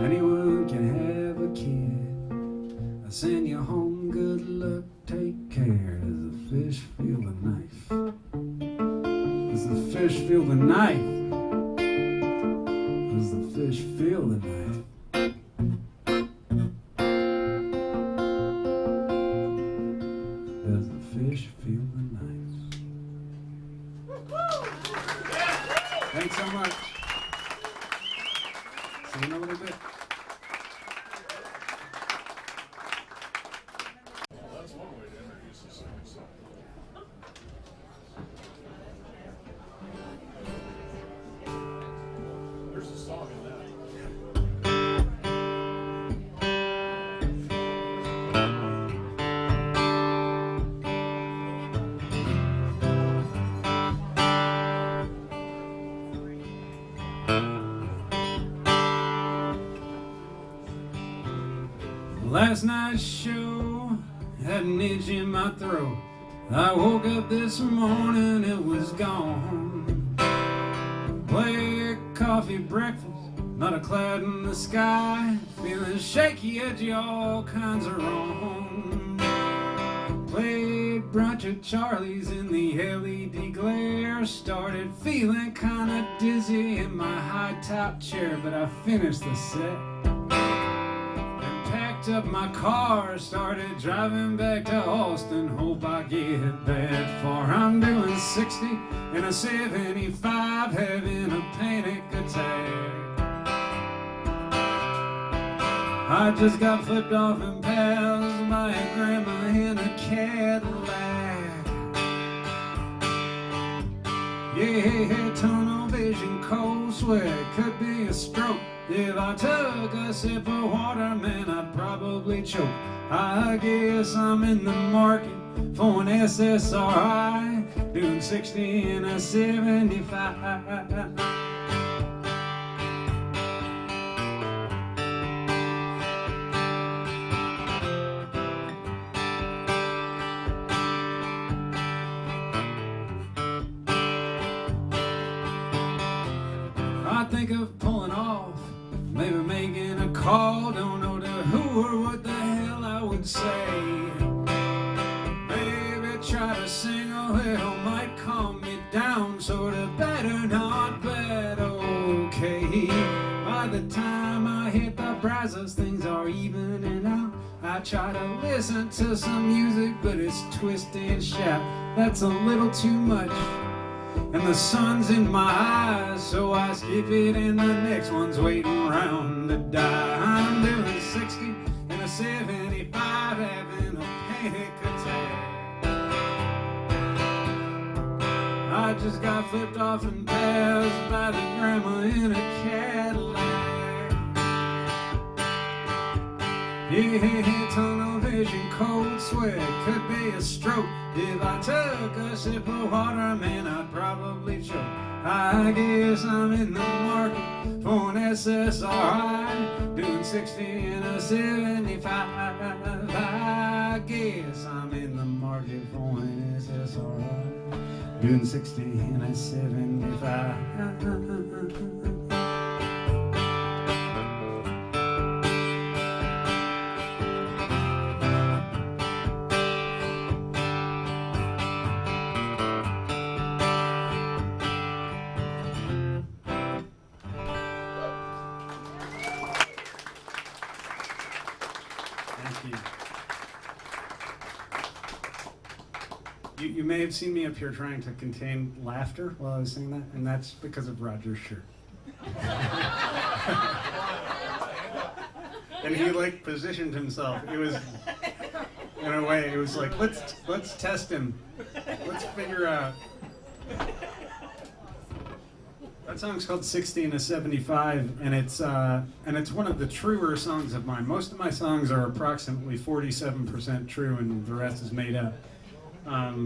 [SPEAKER 2] Anyone can have a kid. I send you home, good luck, take care. Does the fish feel the knife? Does the fish feel the knife? Does the fish feel the knife? Does the fish feel the knife? Thanks so much. See you in a little bit.
[SPEAKER 3] That's one way to introduce a second song. There's a song in that.
[SPEAKER 2] Last night's show had an itch in my throat. I woke up this morning, it was gone. Black coffee breakfast, not a cloud in the sky. Feeling shaky, edgy, all kinds of wrong. Played brunch at Charlie's in the LED glare. Started feeling kinda dizzy in my high-top chair, but I finished the set. Packed up my car, started driving back to Austin. Hope I get that far. I'm doing 60 in a 75, having a panic attack. I just got flipped off and passed by a grandma in a Cadillac. Yeah, tunnel vision, cold sweat, could be a stroke. If I took a sip of water, man, I'd probably choke. I guess I'm in the market for an SSRI, doing 60 in a 75. I think of pulling off, maybe making a call. Don't know to who or what the hell I would say. Maybe try to sing a little, might calm me down. Sorta better, not bad, okay. By the time I hit the brazos, things are evening out. I try to listen to some music, but it's twisty and sharp. That's a little too much. And the sun's in my eyes, so I skip it, and the next one's waiting round to die. I'm doing 60 in a 75, having a panic attack. I just got flipped off and passed by the grandma in a Cadillac. Yeah, tunnel vision, cold sweat, could be a stroke. If I took a sip of water, man, I'd probably choke. I guess I'm in the market for an SSRI, doing 60 in a 75. I guess I'm in the market for an SSRI, doing 60 in a 75. You may have seen me up here trying to contain laughter while I was saying that, and that's because of Roger's shirt. And he like positioned himself. It was, in a way, it was like, let's test him. Let's figure out. That song's called 60 in a 75, and it's one of the truer songs of mine. Most of my songs are approximately 47% true, and the rest is made up.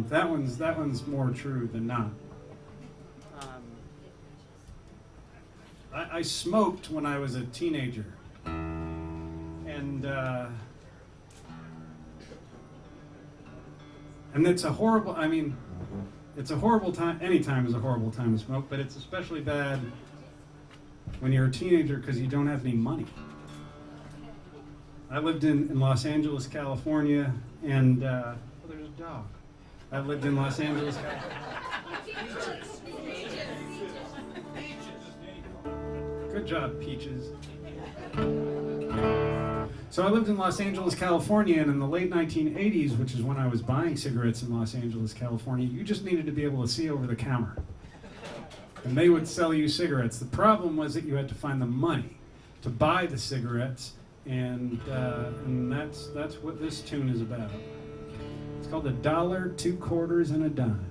[SPEAKER 2] That one's more true than not. I smoked when I was a teenager, and it's a horrible. I mean, it's a horrible time. Any time is a horrible time to smoke, but it's especially bad when you're a teenager because you don't have any money. I lived in Los Angeles, California, and oh, there's a dog. I lived in Los Angeles, California. Good job, Peaches. So I lived in Los Angeles, California, and in the late 1980s, which is when I was buying cigarettes in Los Angeles, California, you just needed to be able to see over the counter. And they would sell you cigarettes. The problem was that you had to find the money to buy the cigarettes, and that's what this tune is about. It's called $1, 2 quarters, and a dime.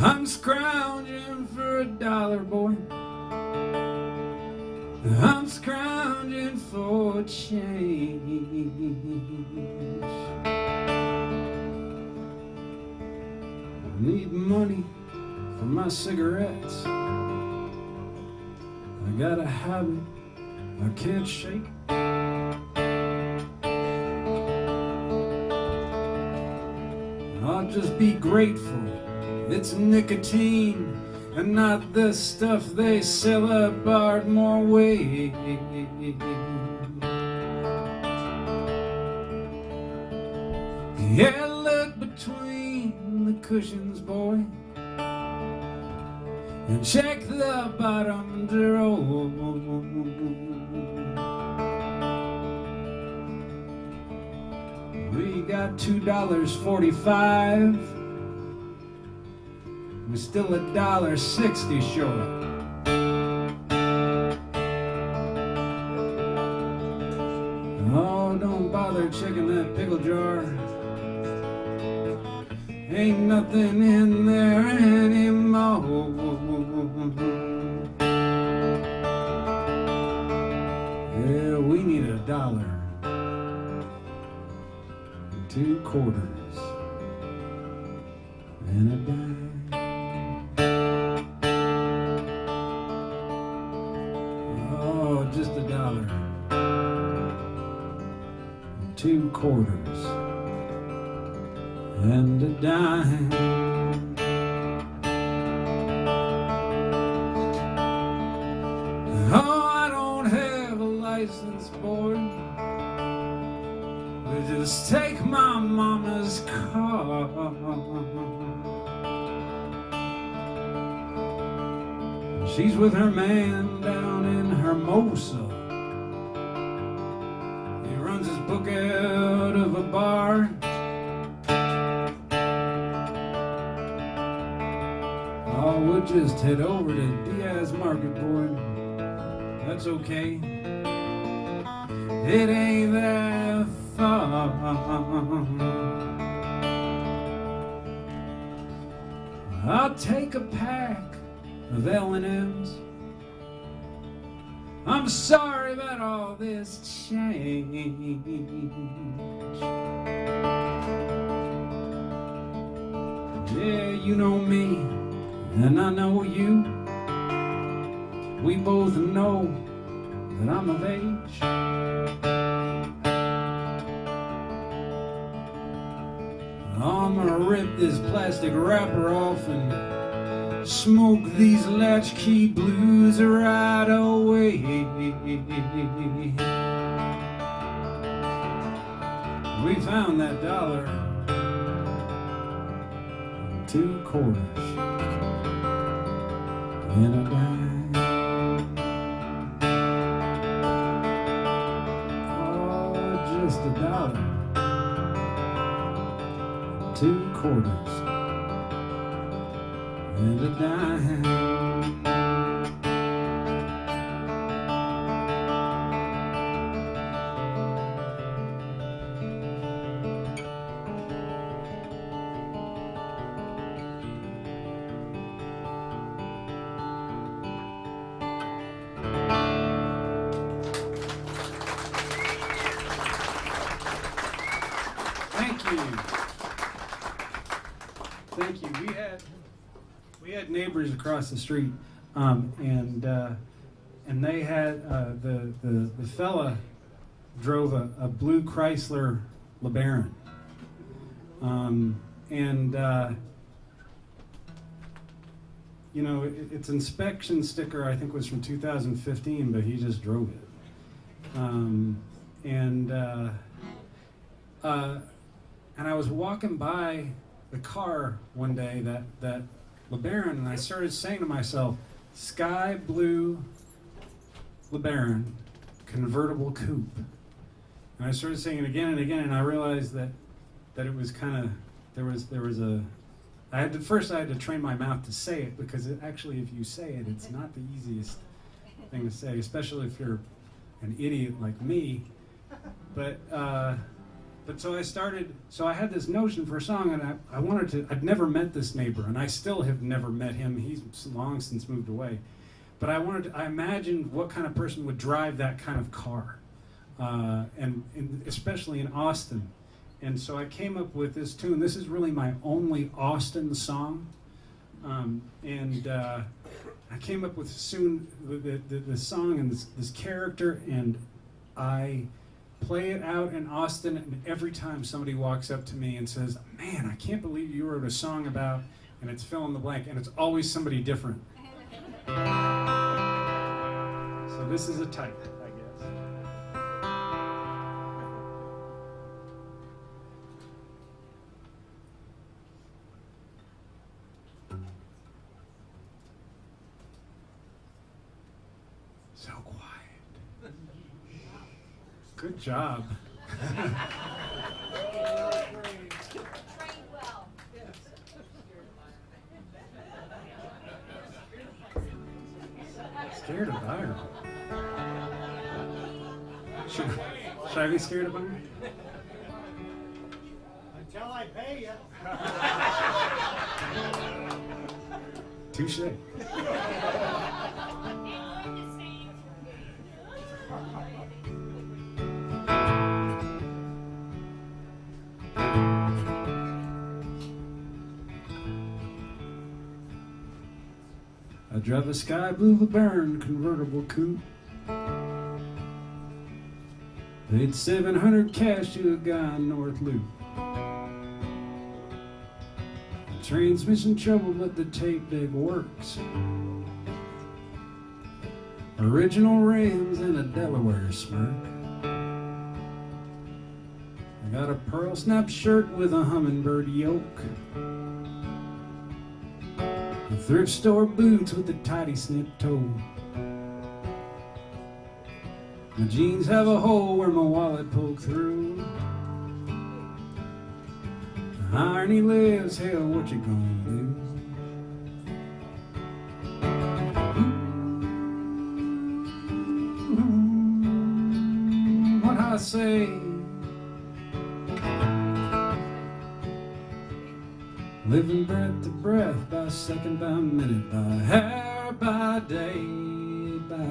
[SPEAKER 2] I'm scrounging for $1, boy. I'm scrounging for change. I need money for my cigarettes. I got a habit I can't shake. I'll just be grateful it's nicotine and not the stuff they sell at Ardmore Way. Yeah, look between the cushions, boy, and check the bottom drawer. We got $2.45. We're still $1.60 short. Oh, don't bother checking that pickle jar. Ain't nothing in there anymore. Yeah, we need $1. 2 quarters and a dime. Oh, just $1. 2 quarters and a dime. Oh, I don't have a license, boy. Just take my mama's car. She's with her man down in Hermosa. He runs his book out of a bar. Oh, we'll just head over to Diaz Market, boy. That's okay. It ain't that far. I'll take a pack of L&M's. I'm sorry about all this change. Yeah, you know me, and I know you. We both know that I'm of age. I'm gonna rip this plastic wrapper off and smoke these latchkey blues right away. We found that $1. 2 quarters and a dime. Oh, just $1. 2 quarters and a dime. Thank you. Thank you. We had neighbors across the street, and they had the fella drove a blue Chrysler LeBaron, you know, its inspection sticker I think was from 2015, but he just drove it, and I was walking by the car one day, that LeBaron, and I started saying to myself, sky blue LeBaron convertible coupe. And I started saying it again and again, and I realized that it was kind of, there was I had to train my mouth to say it, because actually if you say it, it's not the easiest thing to say, especially if you're an idiot like me. But so I had this notion for a song, and I'd never met this neighbor, and I still have never met him. He's long since moved away. but I imagined what kind of person would drive that kind of car, and especially in Austin. And so I came up with this tune. This is really my only Austin song. I came up with the song and this character, and I play it out in Austin, and every time somebody walks up to me and says, "Man, I can't believe you wrote a song about," and it's fill in the blank, and it's always somebody different. So this is a type, I guess. So quiet. Good job. Scared of Byron. Should I be scared of Byron?
[SPEAKER 1] Until I pay you.
[SPEAKER 2] Touche. I drive a sky blue Byron convertible coupe. Paid $700 cash to a guy in North Loop. The transmission trouble, but the tape deck works. Original rims and a Delaware smirk. I got a pearl snap shirt with a hummingbird yoke. Thrift store boots with a tidy snip toe. My jeans have a hole where my wallet poked through. Irony lives, hell, what you gonna do? What I say? Living breath to breath, by second, by minute, by hour, by day, by day.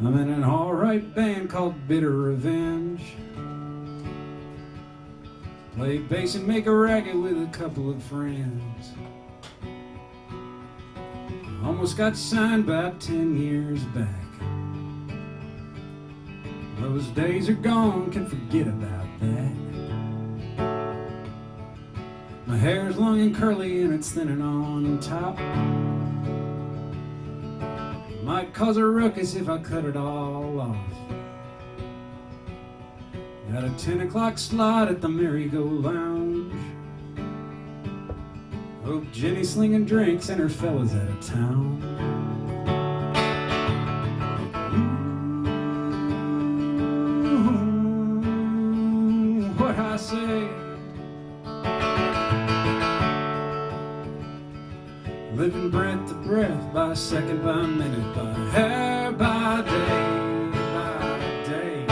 [SPEAKER 2] I'm in an alright band called Bitter Revenge. Play bass and make a racket with a couple of friends. Almost got signed about 10 years back. Those days are gone, can forget about that. My hair's long and curly and it's thinning on top. Might cause a ruckus if I cut it all off. Got a 10 o'clock slot at the Merry-Go Lounge. Hope Jenny's slinging drinks and her fella's out of town. Ooh, what I say? Living breath to breath, by second, by minute, by hour, by day, by day.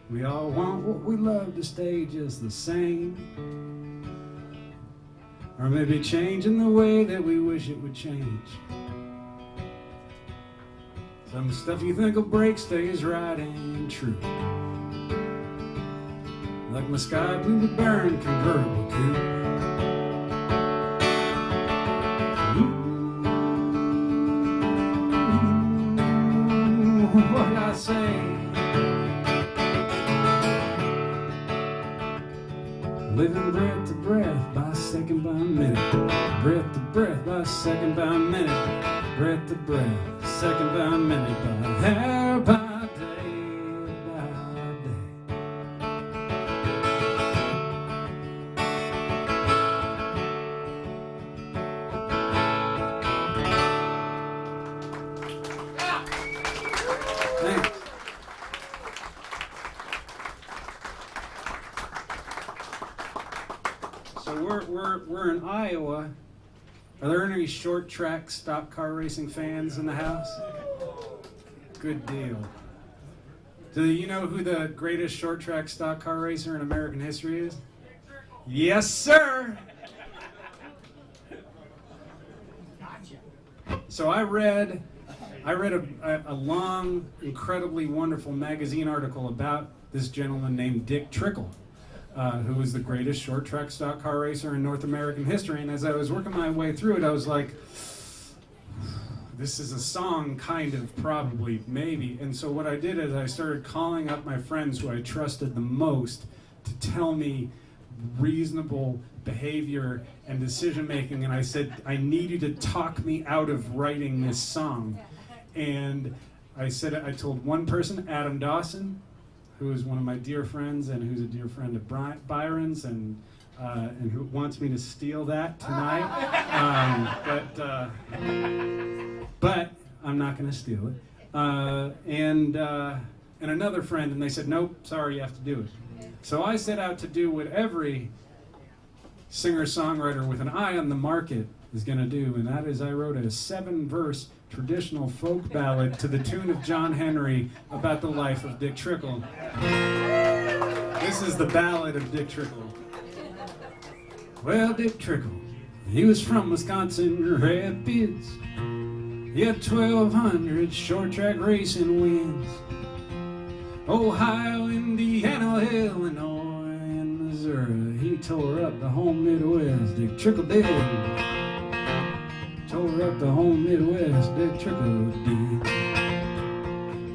[SPEAKER 2] We all want what we love to stay just the same, or maybe changing the way that we wish it would change. Some stuff you think will break stays right and true, like my sky blue Byron convertible coupe. Ooh, what I say? Living breath to breath, by second, by minute. Breath to breath, by second, by minute. Breath to breath, second, by minute, by hour, by day, by day. Thanks. So we're in Iowa. Are there any short track stock car racing fans in the house? Good deal. Do you know who the greatest short track stock car racer in American history is? Yes, sir. So I read a long, incredibly wonderful magazine article about this gentleman named Dick Trickle, who was the greatest short track stock car racer in North American history. And as I was working my way through it, I was like, this is a song, kind of, probably, maybe. And so what I did is I started calling up my friends who I trusted the most to tell me reasonable behavior and decision making, and I said, I need you to talk me out of writing this song. And I told one person, Adam Dawson, who is one of my dear friends and who's a dear friend of Byron's, and who wants me to steal that tonight. But I'm not going to steal it. And another friend, and they said, nope, sorry, you have to do it. So I set out to do what every singer-songwriter with an eye on the market is going to do, and that is I wrote a 7-verse traditional folk ballad to the tune of John Henry about the life of Dick Trickle. This is the ballad of Dick Trickle. Well, Dick Trickle, he was from Wisconsin Rapids. He had 1,200 short-track racing wins. Ohio, Indiana, Illinois, and Missouri. He tore up the whole Midwest. Dick Trickle did. Tore up the whole Midwest. Dick Trickle did.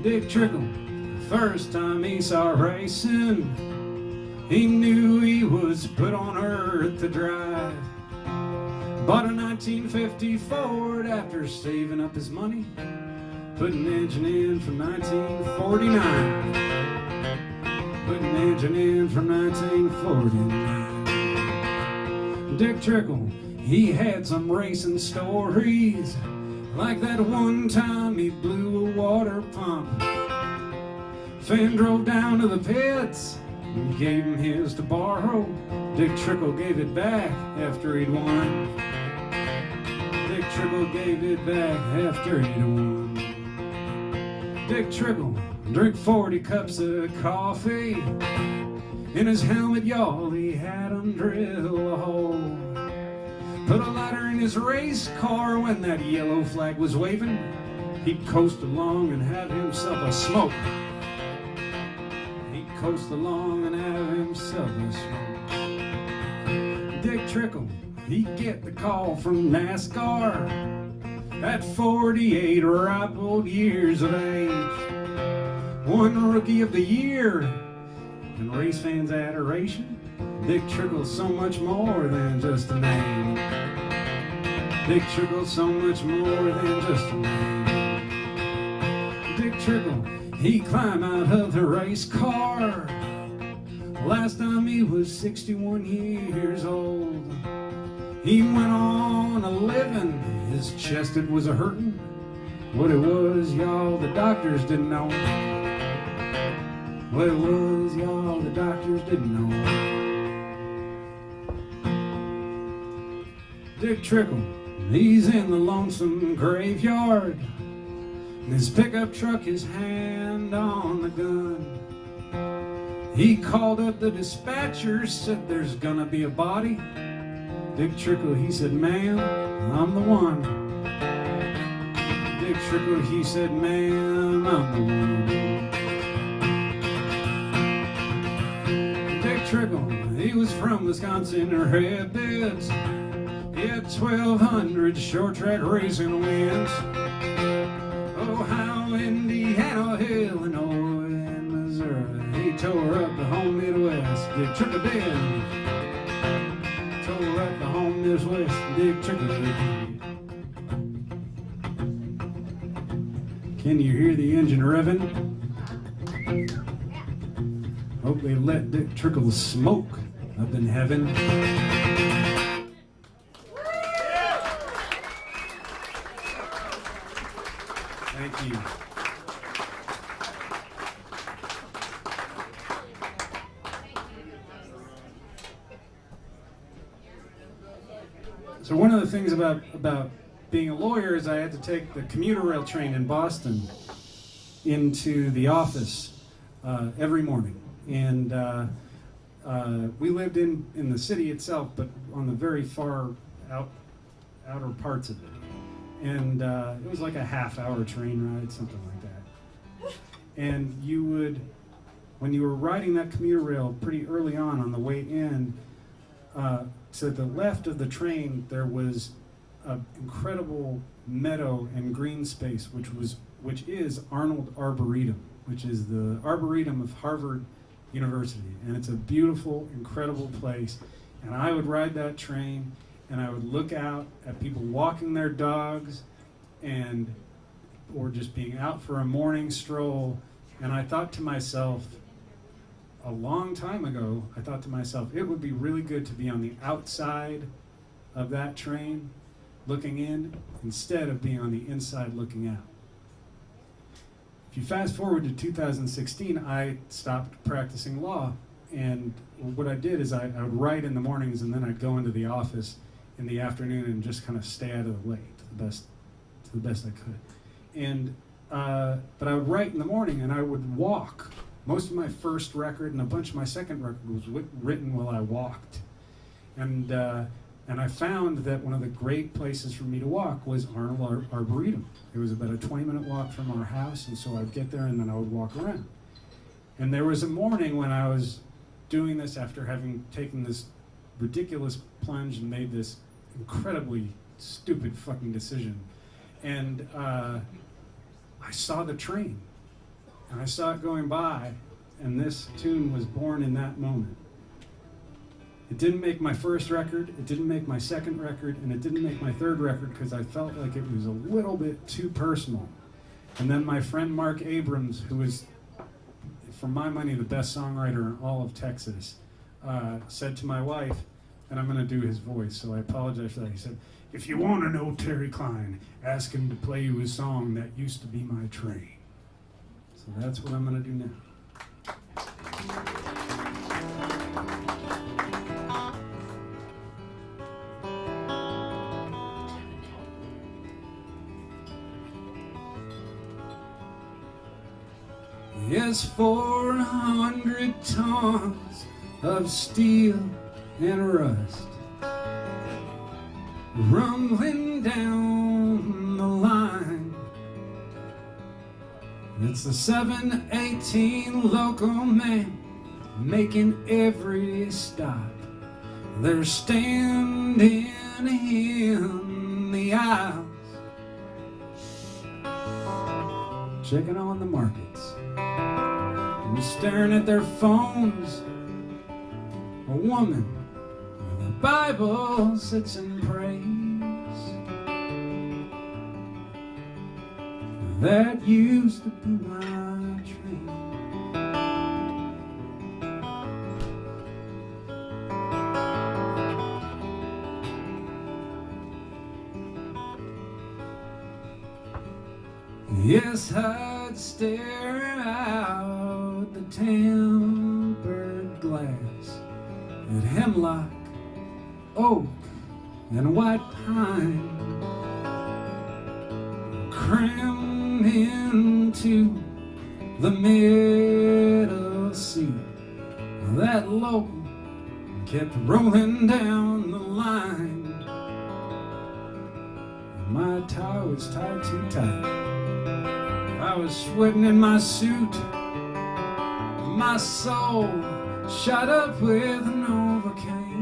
[SPEAKER 2] Dick Trickle, the first time he saw racing, he knew he was put on earth to drive. Bought a 1950 Ford after saving up his money, put an engine in from 1949. Put an engine in from 1949. Dick Trickle, he had some racing stories, like that one time he blew a water pump. Finn drove down to the pits and gave him his to borrow. Dick Trickle gave it back after he'd won. Dick Trickle gave it back after he'd won. Dick Trickle drank 40 cups of coffee. In his helmet, y'all, he had him drill a hole. Put a lighter in his race car when that yellow flag was waving. He'd coast along and have himself a smoke. He'd coast along and have himself a smoke. Dick Trickle, he'd get the call from NASCAR at 48 ripe old years of age. Won Rookie of the Year and race fans' adoration. Dick Trickle's so much more than just a name. Dick Trickle's so much more than just a name. Dick Trickle, he climbed out of the race car. Last time he was 61 years old. He went on a living, his chest it was a hurting. What it was, y'all, the doctors didn't know. What it was, y'all, the doctors didn't know. Dick Trickle, he's in the lonesome graveyard. His pickup truck, his hand on the gun. He called up the dispatcher, said there's gonna be a body. Dick Trickle, he said, ma'am, I'm the one. Dick Trickle, he said, ma'am, I'm the one. Dick Trickle, he was from Wisconsin Rapids. He had 1,200 short track racing wins. Ohio, Indiana, Illinois, and Missouri. He tore up the whole Midwest. Dick Trickle did. Tore up the whole Midwest. Dick Trickle did. Can you hear the engine revving? Hope they let Dick Trickle smoke up in heaven. Thank you. So one of the things about being a lawyer is I had to take the commuter rail train in Boston into the office every morning. And we lived in the city itself, but on the very far outer parts of it. And it was like a half-hour train ride, something like that. And you would, when you were riding that commuter rail pretty early on the way in, to the left of the train, there was an incredible meadow and green space, which is Arnold Arboretum, which is the Arboretum of Harvard University. And it's a beautiful, incredible place. And I would ride that train, and I would look out at people walking their dogs, or just being out for a morning stroll. And I thought to myself, a long time ago, I thought to myself, it would be really good to be on the outside of that train, looking in, instead of being on the inside looking out. If you fast forward to 2016, I stopped practicing law, and what I did is I would write in the mornings, and then I'd go into the office in the afternoon and just kind of stay out of the way to the best I could. And but I would write in the morning, and I would walk. Most of my first record and a bunch of my second record was written while I walked. And I found that one of the great places for me to walk was Arnold Arboretum. It was about a 20-minute walk from our house, and so I'd get there and then I would walk around. And there was a morning when I was doing this after having taken this ridiculous plunge and made this incredibly stupid fucking decision. And I saw the train. And I saw it going by, and this tune was born in that moment. It didn't make my first record, it didn't make my second record, and it didn't make my third record because I felt like it was a little bit too personal. And then my friend Mark Abrams, who is, for my money, the best songwriter in all of Texas, said to my wife, and I'm going to do his voice, so I apologize for that. He said, "If you want to know Terry Klein, ask him to play you a song that used to be my train." So that's what I'm going to do now. Yes, 400 tons of steel and rust rumbling down the line. It's the 718 local man making every stop. They're standing in the aisles, checking on the markets and staring at their phones. A woman with a Bible sits and prays. That used to be my train. Yes, I'd stare out the tempered glass at hemlock, oak, and white pine, cram into the middle seat. That local kept rolling down the line. My tie was tied too tight. I was sweating in my suit. My soul shot up with an Novocaine.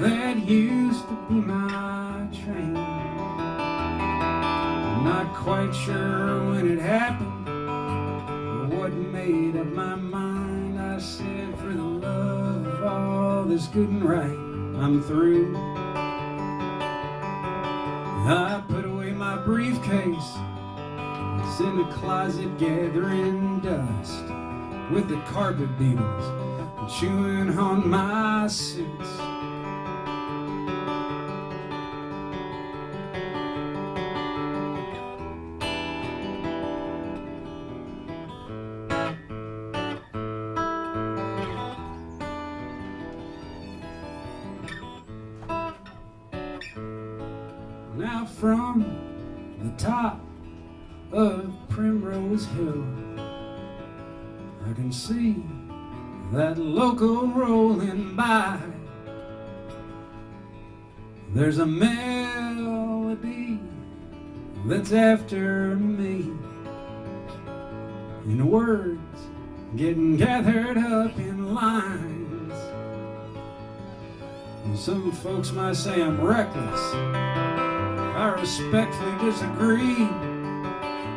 [SPEAKER 2] That used to be my train. I'm not quite sure when it happened or what made up my mind. I said, for the love of all that's good and right, I'm through. I put away my briefcase. It's in the closet gathering dust with the carpet beetles chewing on my suits. out from the top of Primrose Hill, I can see that local rolling by. There's a melody that's after me, and words getting gathered up in lines. And some folks might say I'm reckless. I respectfully disagree.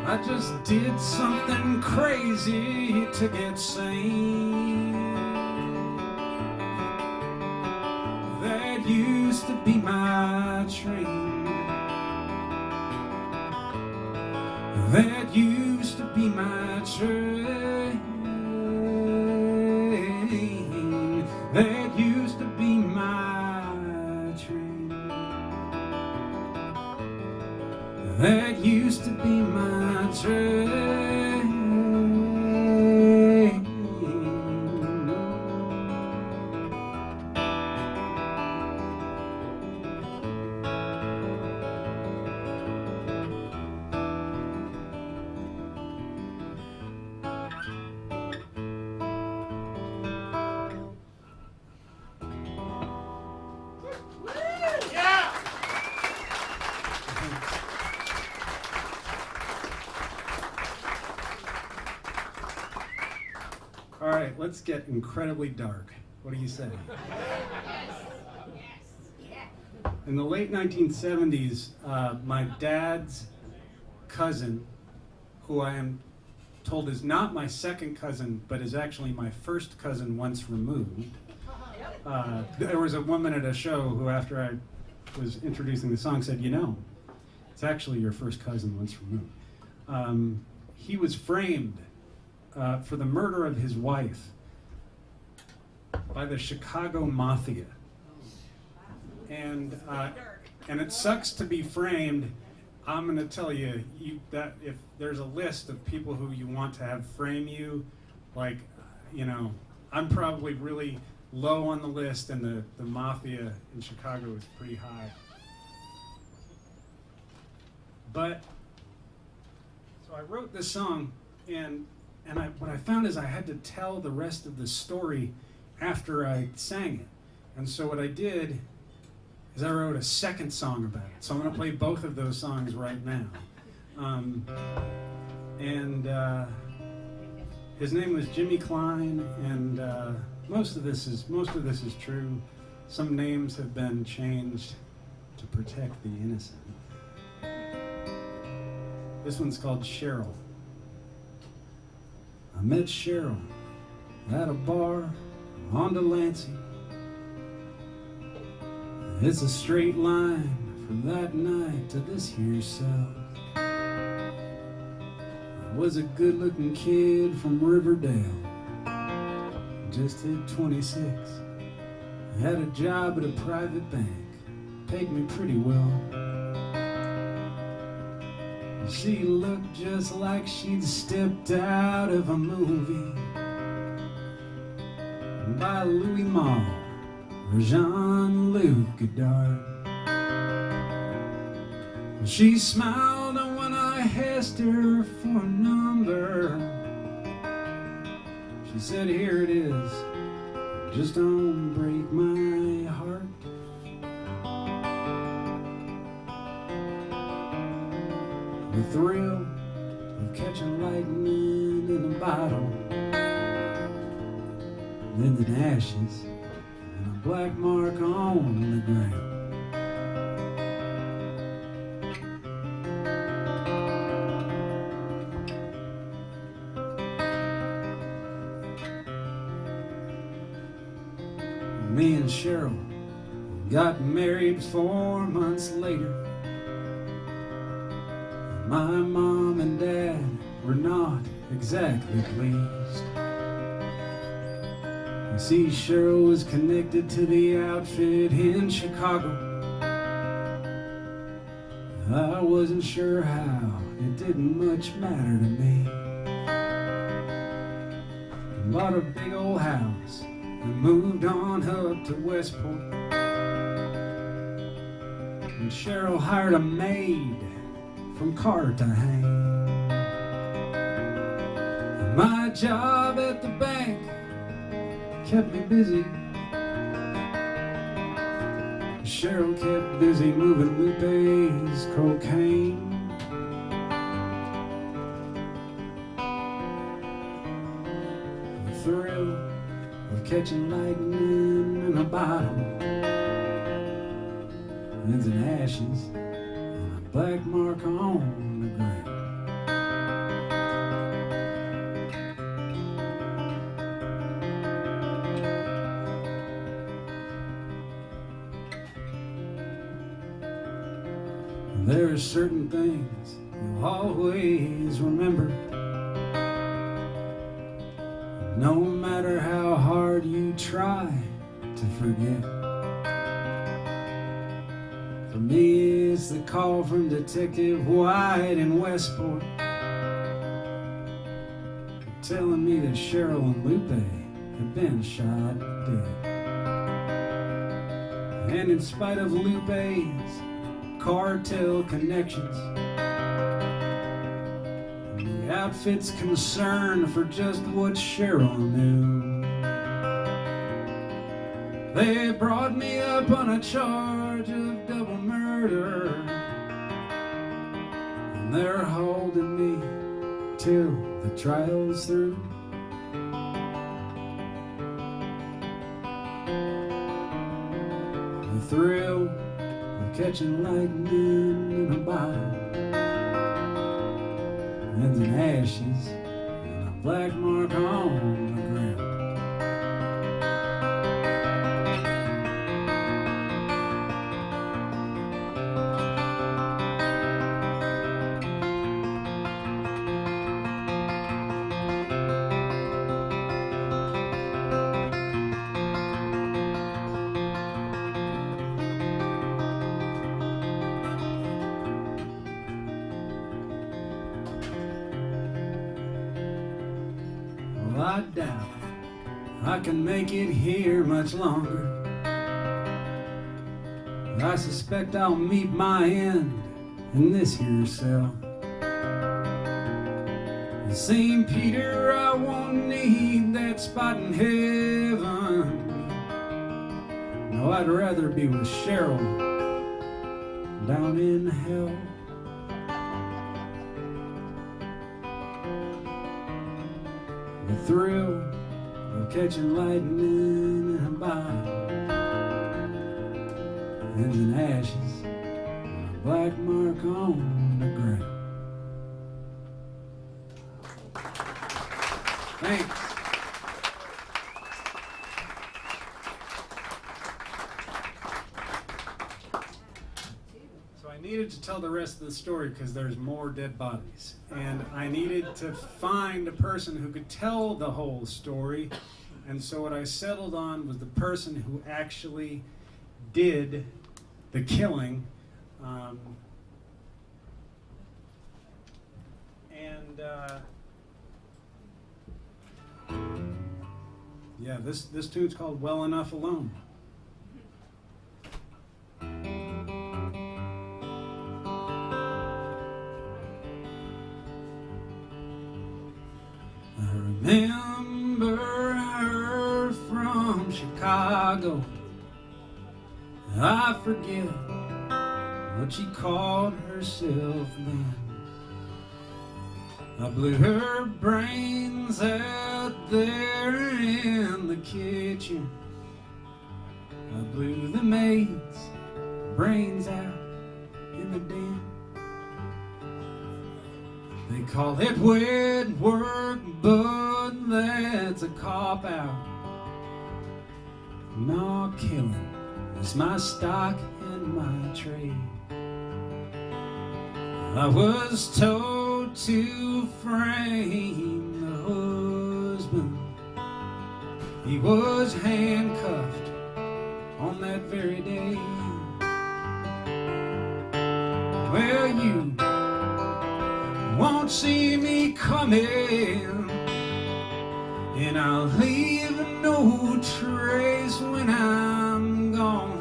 [SPEAKER 2] I just did something crazy to get sane. That used to be my train. That used to be my train. That used to be my train. That used to be my train. All right, let's get incredibly dark. What do you say? In the late 1970s, my dad's cousin, who I am told is not my second cousin, but is actually my first cousin once removed. There was a woman at a show who, after I was introducing the song, said, "You know, it's actually your first cousin once removed." He was framed for the murder of his wife by the Chicago Mafia. And it sucks to be framed. I'm going to tell you, that if there's a list of people who you want to have frame you, like, you know, I'm probably really low on the list, and the Mafia in Chicago is pretty high. But, so I wrote this song, and what I found is I had to tell the rest of the story after I sang it. And so what I did is I wrote a second song about it. So I'm going to play both of those songs right now. His name was Jimmy Klein, and most of this is true. Some names have been changed to protect the innocent. This one's called Cheryl. I met Cheryl at a bar on Delancey. It's a straight line from that night to this here cell. I was a good-looking kid from Riverdale, just hit 26. I had a job at a private bank, paid me pretty well. She looked just like she'd stepped out of a movie by Louis Malle or Jean-Luc Godard. She smiled when I asked her for a number. She said, "Here it is, just don't break my heart." The thrill of catching lightning in a bottle, then the ashes and a black mark on the ground. Me and Cheryl got married 4 months later. My mom and dad were not exactly pleased. You see, Cheryl was connected to the outfit in Chicago. I wasn't sure how, it didn't much matter to me. Bought a big old house and moved on up to Westport. and Cheryl hired a maid from car to hang. And my job at the bank kept me busy. Cheryl kept busy moving Lupe's cocaine. The thrill of catching lightning in a bottle ends in ashes and a black mark on the ground. There are certain things you'll always remember, no matter how hard you try to forget. For me, it's the call from Detective White in Westport, telling me that Cheryl and Lupe had been shot dead. And in spite of Lupe's cartel connections, the outfit's concern for just what Cheryl knew, they brought me up on a charge of double murder, and they're holding me till the trial's through. The thrill of catching lightning in a bottle ends in ashes and a black mark on the ground. Well, I doubt I can make it here much longer. I suspect I'll meet my end in this here cell. St. Peter, I won't need that spot in heaven. No, I'd rather be with Cheryl down in hell. The thrill of catching lightning in a bottle ends in ashes and a black mark on the ground. Thanks. So I needed to tell the rest of the story because there's more dead bodies. And I needed to find a person who could tell the whole story. And so what I settled on was the person who actually did the killing. Yeah, this tune's called Well Enough Alone. I remember her from Chicago. I forget what she called herself then. I blew her brains out there in the kitchen. I blew the maid's brains out in the den. They call it wet work, but that's a cop-out. No, killing is my stock and my trade. I was told to frame the husband. He was handcuffed on that very day. Well, you won't see me coming, and I'll leave no trace when I'm gone.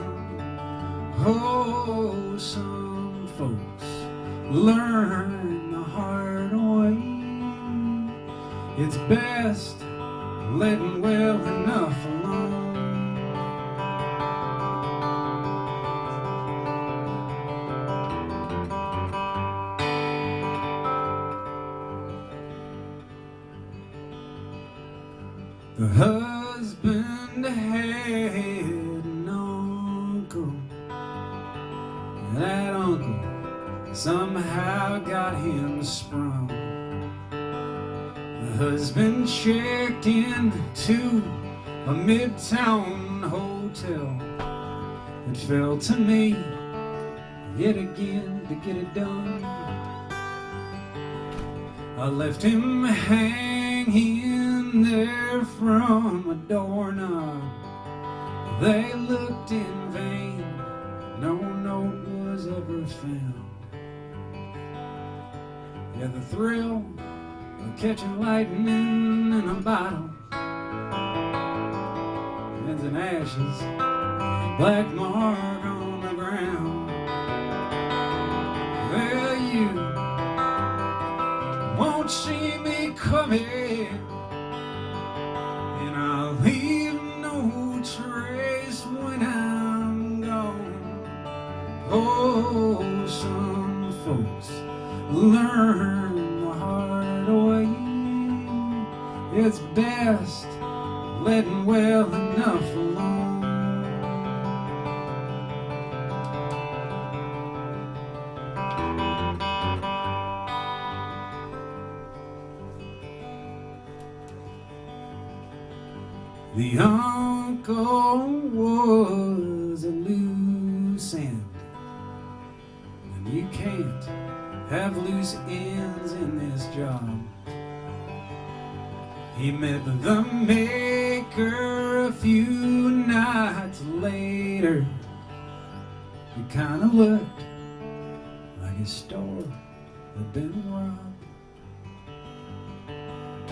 [SPEAKER 2] Oh, so learn the hard way. It's best letting well enough alone. The husband had an uncle. That uncle somehow got him sprung. The husband checked into a midtown hotel. It fell to me yet again to get it done. I left him hanging there from a doorknob. They looked in vain, no note was ever found. Yeah, the thrill of catching lightning in a bottle ends in ashes, a black mark on the ground. Well, you won't see me coming, and I'll leave no trace when I'm gone. Oh, some folks learn the hard way. It's best letting well enough alone. The uncle was a loose end, and you can't have loose ends in this job. He met the maker a few nights later. It kinda looked like his store had been robbed.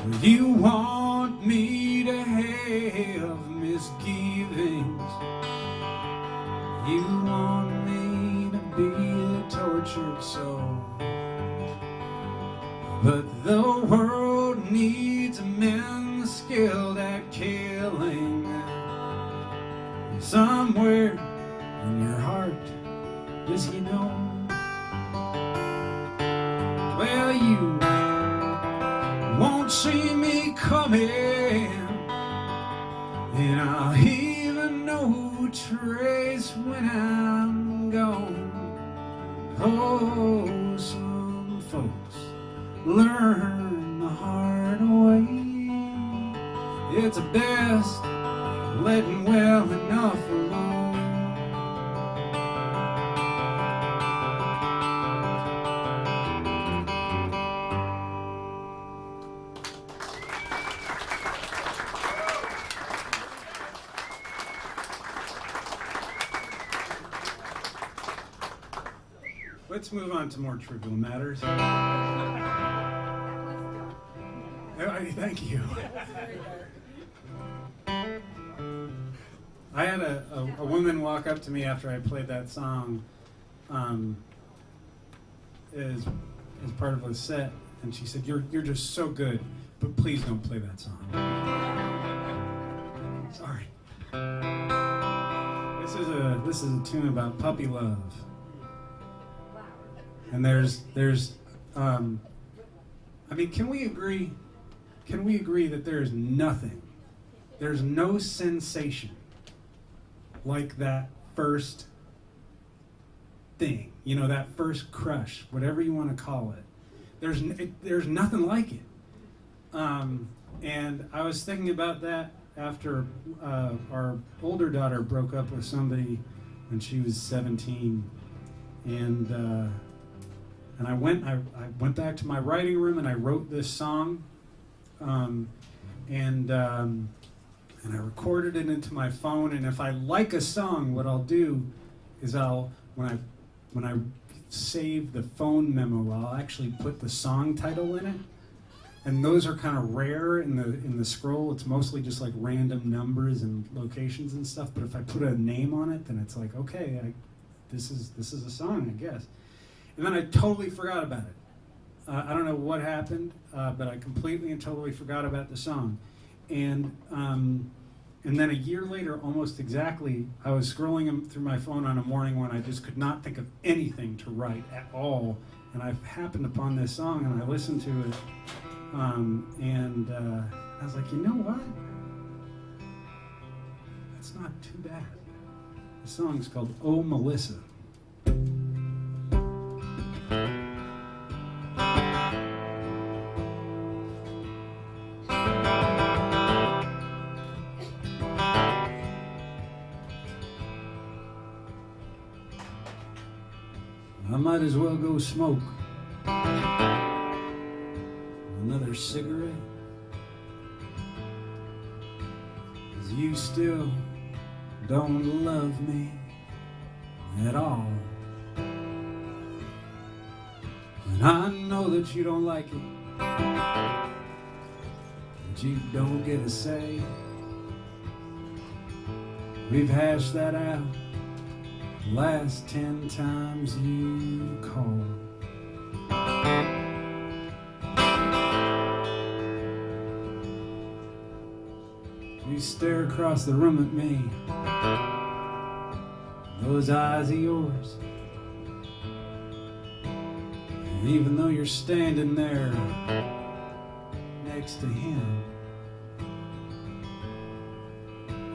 [SPEAKER 2] Well, you want me to have misgivings, you want me to be a tortured soul, but the world needs men skilled at killing. Somewhere in your heart, does he know? Well, you won't see me coming, and I'll even no trace when I'm gone. Oh, some folks learn the hard way. It's best letting well enough alone. Let's move on to more trivial matters. Thank you. I had a woman walk up to me after I played that song as part of a set, and she said, "You're just so good, but please don't play that song." Sorry. This is a tune about puppy love. And there's I mean, can we agree that there's no sensation like that first thing, that first crush, whatever you want to call it. There's nothing like it. And I was thinking about that after our older daughter broke up with somebody when she was 17, and I went back to my writing room and I wrote this song, and I recorded it into my phone. And if I like a song, what I'll do is when I save the phone memo, I'll actually put the song title in it. And those are kind of rare in the scroll. It's mostly just like random numbers and locations and stuff. But if I put a name on it, then it's like, okay, this is a song, I guess. And then I totally forgot about it. I don't know what happened, but I completely and totally forgot about the song. And then a year later, almost exactly, I was scrolling through my phone on a morning when I just could not think of anything to write at all. And I happened upon this song and I listened to it. I was like, you know what? That's not too bad. The song's called Oh Melissa. I might as well go smoke another cigarette, 'cause you still don't love me at all. And I know that you don't like it, that you don't get a say. We've hashed that out last 10 times you called. You stare across the room at me, those eyes of yours. And even though you're standing there next to him,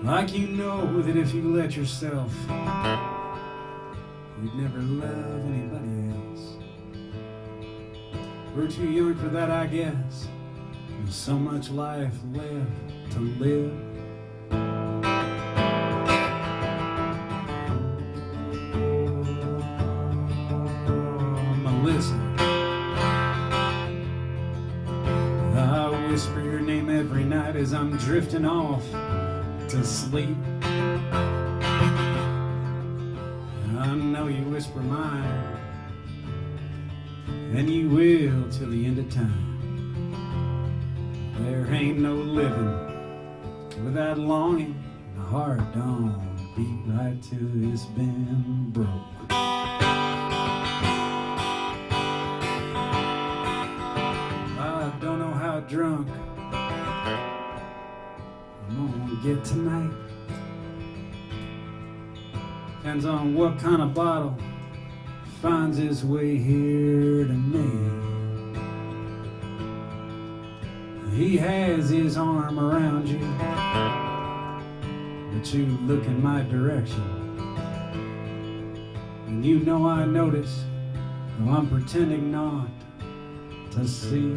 [SPEAKER 2] like you know that if you let yourself, you'd never love anybody else. We're too young for that, I guess. There's so much life left to live. Melissa, I whisper your name every night as I'm drifting off to sleep. I know you whisper mine, and you will till the end of time. There ain't no living without longing. The heart don't beat right till it's been broke. I don't know how drunk I'm gonna get tonight. Depends on what kind of bottle finds its way here to me. He has his arm around you, but you look in my direction, and you know I notice, though I'm pretending not to see.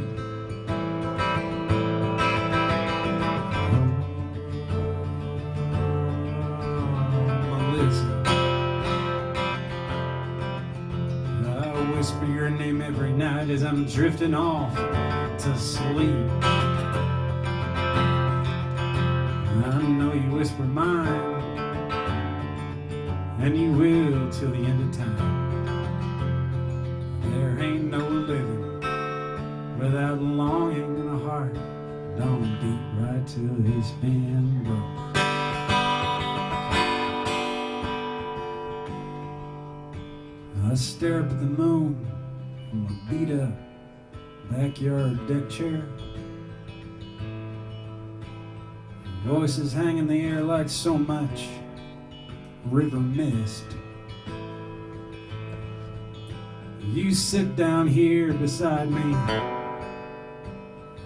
[SPEAKER 2] Melissa, I whisper your name every night as I'm drifting off to sleep. I know you whisper mine, and you will till the end of time. There ain't no living without longing, and a heart don't beat right till it's been broke. I stare up at the moon from a beat-up backyard deck chair. Voices hang in the air like so much river mist. You sit down here beside me,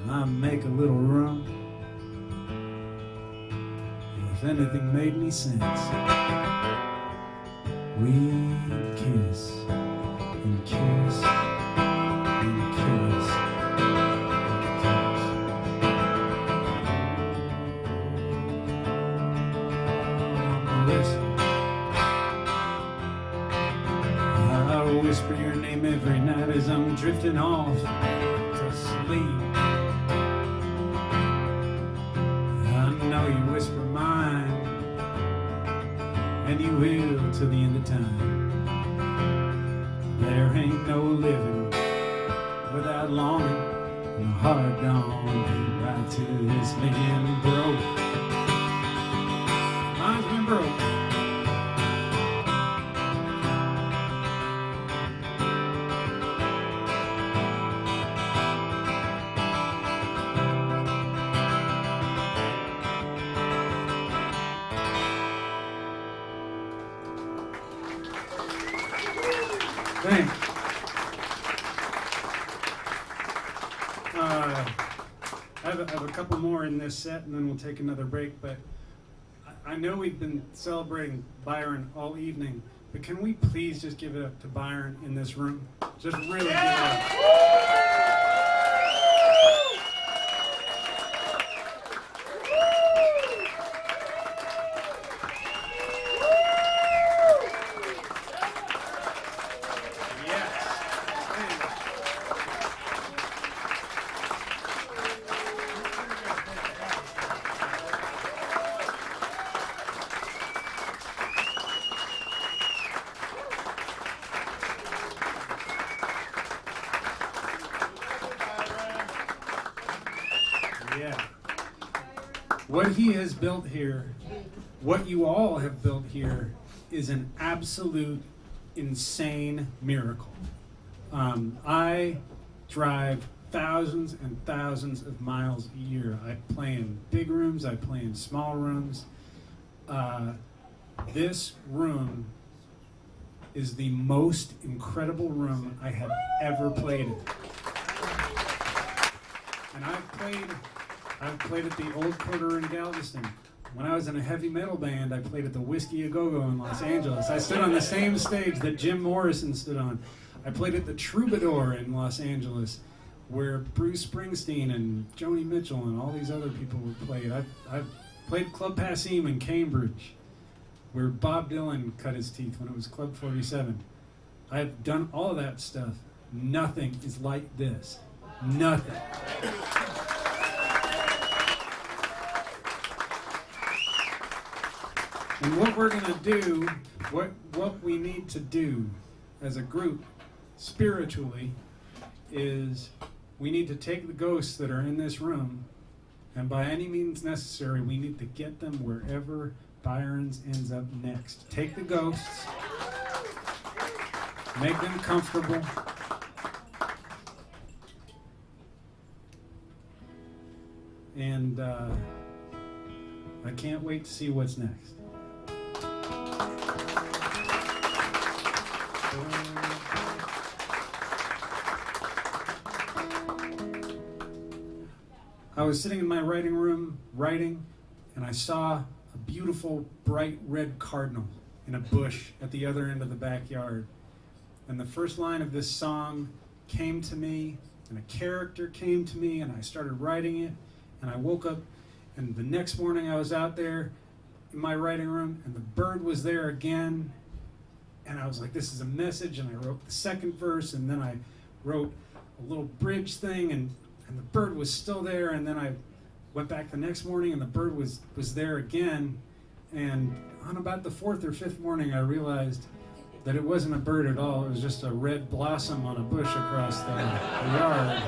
[SPEAKER 2] I make a little room. If anything made any sense, we'd kiss and kiss and kiss. I whisper your name every night as I'm drifting off to sleep. I know you whisper mine, and you will till the end of time. There ain't no living without longing, and a heart don't beat right till it's been broke. Mine's been broke. Thanks. I have a couple more in this set, and then we'll take another break. But I know we've been celebrating Byron all evening, but can we please just give it up to Byron in this room? Just really give it up. Yeah. What he has built here, what you all have built here, is an absolute insane miracle. I drive thousands and thousands of miles a year. I play in big rooms, I play in small rooms. This room is the most incredible room I have ever played in. And I've played at the Old Quarter in Galveston. When I was in a heavy metal band, I played at the Whiskey A Go-Go in Los Angeles. I stood on the same stage that Jim Morrison stood on. I played at the Troubadour in Los Angeles, where Bruce Springsteen and Joni Mitchell and all these other people played. I've played Club Passim in Cambridge, where Bob Dylan cut his teeth when it was Club 47. I've done all of that stuff. Nothing is like this. Nothing. And what we're going to do, what we need to do as a group, spiritually, is we need to take the ghosts that are in this room, and by any means necessary, we need to get them wherever Byron's ends up next. Take the ghosts, make them comfortable, and I can't wait to see what's next. I was sitting in my writing room writing, and I saw a beautiful bright red cardinal in a bush at the other end of the backyard. And the first line of this song came to me, and a character came to me, and I started writing it, and I woke up, and the next morning I was out there in my writing room, and the bird was there again, and I was like, this is a message, and I wrote the second verse, and then I wrote a little bridge thing, and the bird was still there, and then I went back the next morning, and the bird was there again, and on about the fourth or fifth morning, I realized that it wasn't a bird at all. It was just a red blossom on a bush across the yard.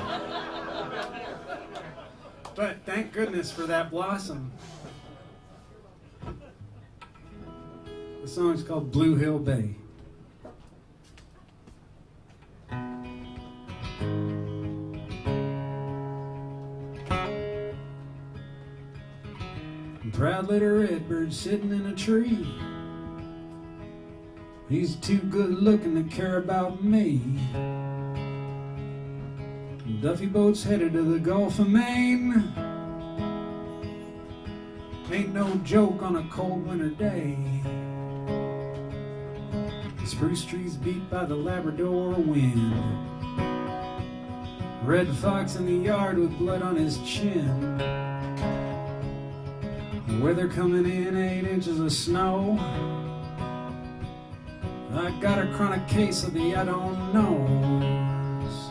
[SPEAKER 2] But thank goodness for that blossom. The song's called Blue Hill Bay. Proud little redbird sitting in a tree. He's too good looking to care about me. Duffy boat's headed to the Gulf of Maine. Ain't no joke on a cold winter day. The spruce trees beat by the Labrador wind. Red fox in the yard with blood on his chin. Weather coming in 8 inches of snow. I got a chronic case of the I don't knows.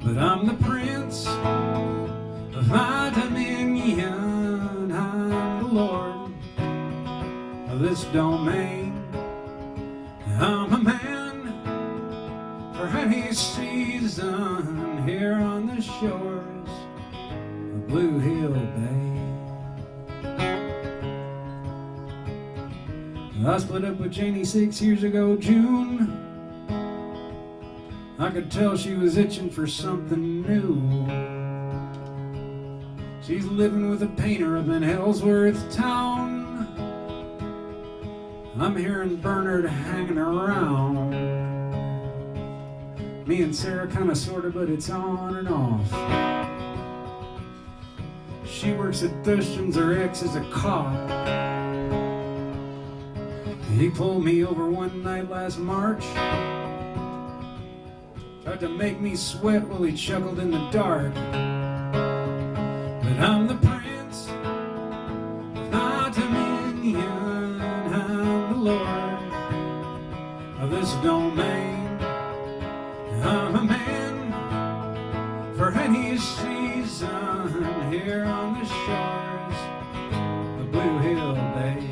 [SPEAKER 2] But I'm the prince of my dominion. I'm the lord of this domain. I'm a man for any season here on the shores of Blue Hill Bay. I split up with Janie 6 years ago, June. I could tell she was itching for something new. She's living with a painter up in Ellsworth town. I'm hearing Bernard hanging around. Me and Sarah kinda sorta, but it's on and off. She works at Thurston's, her ex is a cop. He pulled me over one night last March. Tried to make me sweat while he chuckled in the dark. But I'm the prince of my dominion. I'm the lord of this domain. I'm a man for any season here on the shores of Blue Hill Bay.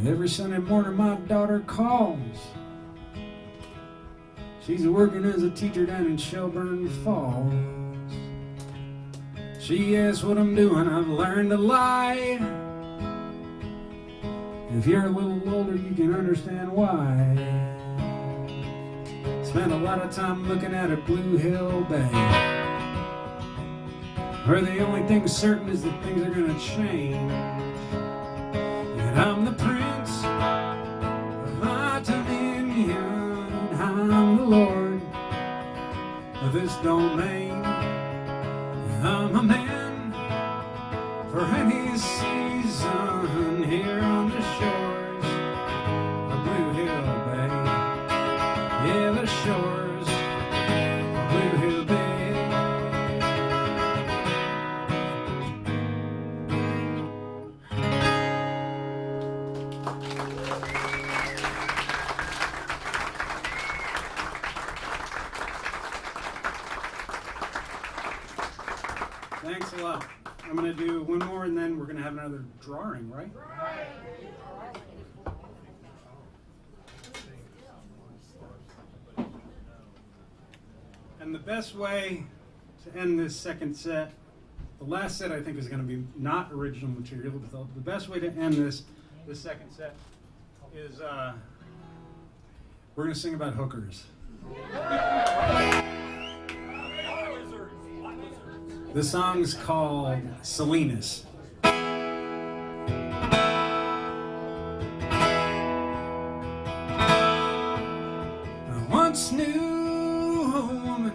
[SPEAKER 2] Every Sunday morning my daughter calls. She's working as a teacher down in Shelburne Falls. She asks what I'm doing, I've learned to lie. If you're a little older, you can understand why. Spent a lot of time looking at a Blue Hill Bay, where the only thing certain is that things are gonna change. And I'm the prince of my dominion. I'm the lord of this domain. I'm a man for any season here on the shores of Blue Hill Bay. Yeah, the shores of Blue Hill Bay. Thanks a lot. I'm going to do one more and then we're going to have another drawing, right? And the best way to end this second set, the last set I think is going to be not original material, but the best way to end this second set is we're going to sing about hookers. The song's called Salinas. I once knew a woman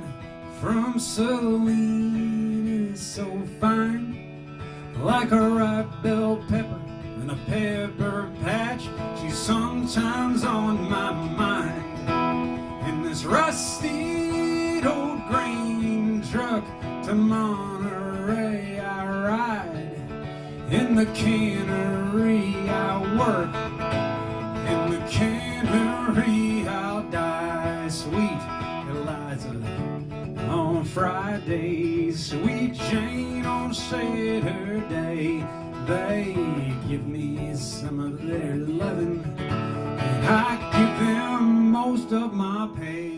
[SPEAKER 2] from Salinas so fine, like a ripe bell pepper and a pepper patch. She's sometimes on my mind. In this rusty old grain truck to Monterey I ride. In the cannery I work. In the cannery I'll die. Sweet Eliza on Friday, sweet Jane on Saturday. They give me some of their loving, and I give them most of my pay.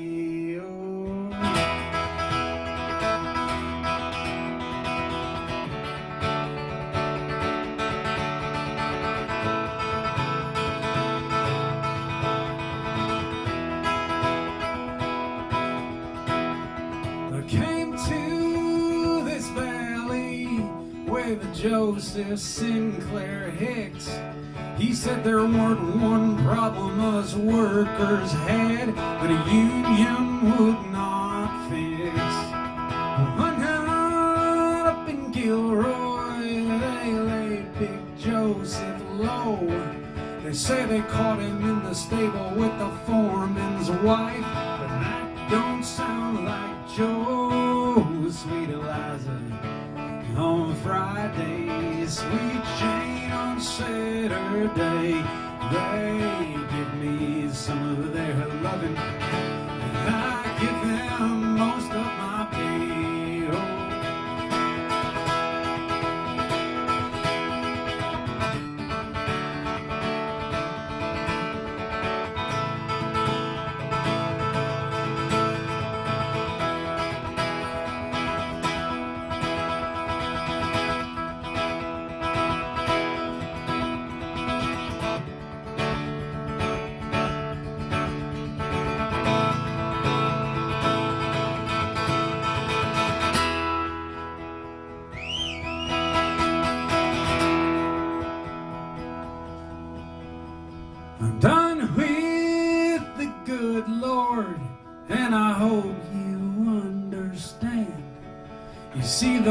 [SPEAKER 2] The Joseph Sinclair Hicks, he said there weren't one problem us workers had that a union would not fix. One night up in Gilroy, they laid Big Joseph low. They say they caught him in the stable with the foreman's wife, but that don't sound like Joe. Sweet Eliza on Friday, sweet Jane on Saturday. They give me some of their loving, and I give them most of my pay. Oh.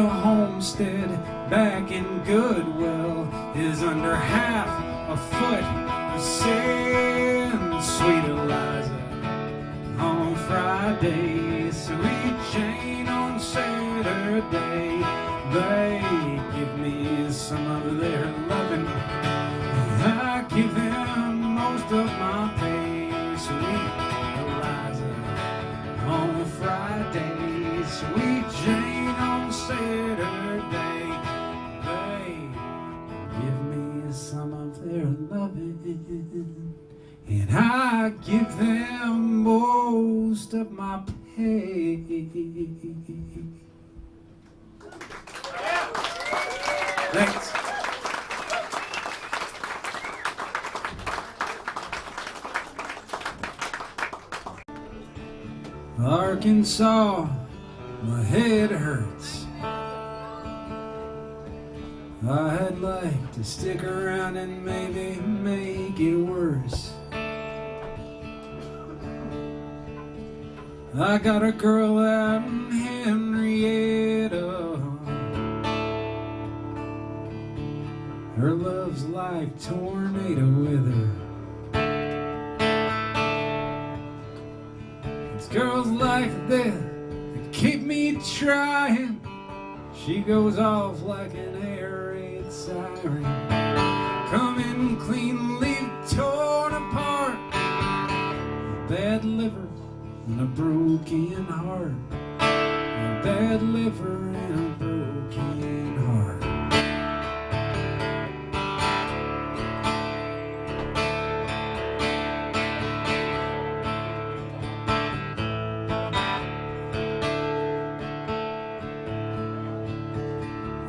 [SPEAKER 2] a homestead back in Goodwill is under half a foot of sand. Sweet Eliza on Friday, sweet Jane on Saturday. They give me some of their loving, I give them most of my pay. Sweet Eliza on Friday, sweet Jane on Saturday. They give me some of their loving, and I give them most of my pay. Thanks. Arkansas, my head hurts. I'd like to stick around and maybe make it worse. I got a girl out in Henrietta. Her love's like tornado weather. It's girls like that that keep me trying. She goes off like an air raid siren, coming clean, leave torn apart. A bad liver and a broken heart. A bad liver and a broken heart.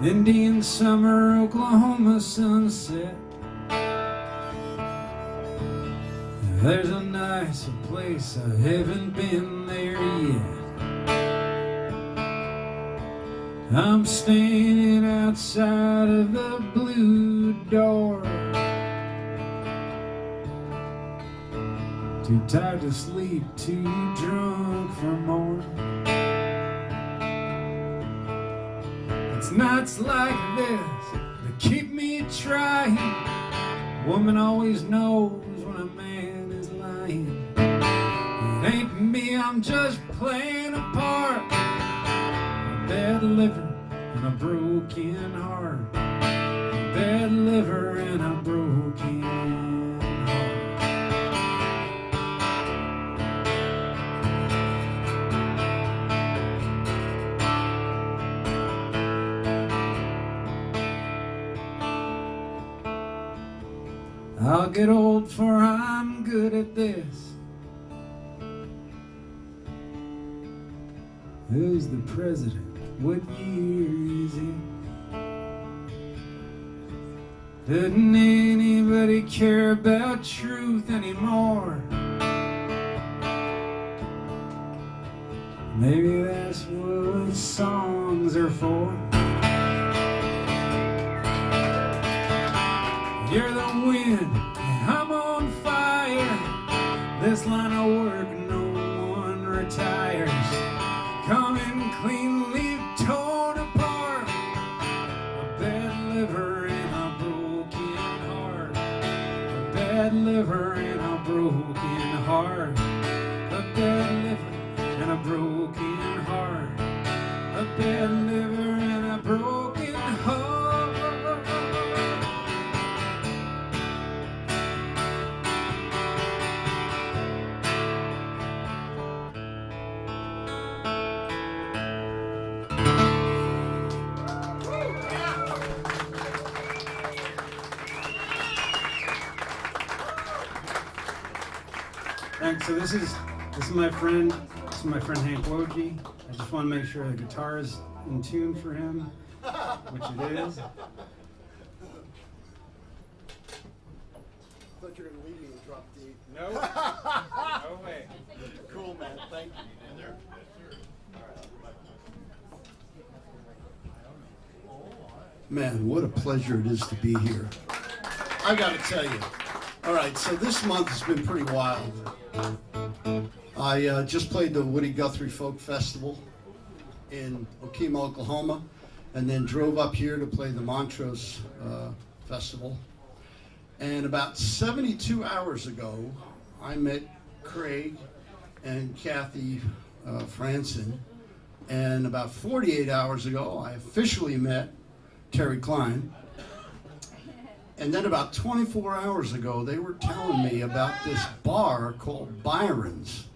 [SPEAKER 2] Indian summer, Oklahoma sunset. There's a nicer place, I haven't been there yet. I'm standing outside of the blue door, too tired to sleep, too drunk for more. It's nights like this that keep me trying. Woman always knows when a man is lying. It ain't me, I'm just playing a part. A bad liver and a broken heart. A bad liver and a broken heart. I'll get old for I'm good at this. Who's the president? What year is it? Doesn't anybody care about truth anymore? Maybe that's what songs are for. You're the wind, and I'm on fire. This line of work, no one retires. Coming clean, leave torn apart. A bad liver and a broken heart. A bad liver and a broken heart. A bad liver and a broken heart. A bad liver and a broken heart. Thanks. So this is my friend. This is my friend Hank Wojcicki. I just want to make sure the guitar is in tune for him, which it is.
[SPEAKER 4] I thought you were going to leave me and drop D.
[SPEAKER 2] No. No way.
[SPEAKER 4] Cool, man. Thank you. Man, what a pleasure it is to be here. I got to tell you. All right, so this month has been pretty wild. I just played the Woody Guthrie Folk Festival in Okemo, Oklahoma, and then drove up here to play the Montrose Festival. And about 72 hours ago, I met Craig and Kathy Franson. And about 48 hours ago, I officially met Terry Klein. And then about 24 hours ago, they were telling me about this bar called Byron's.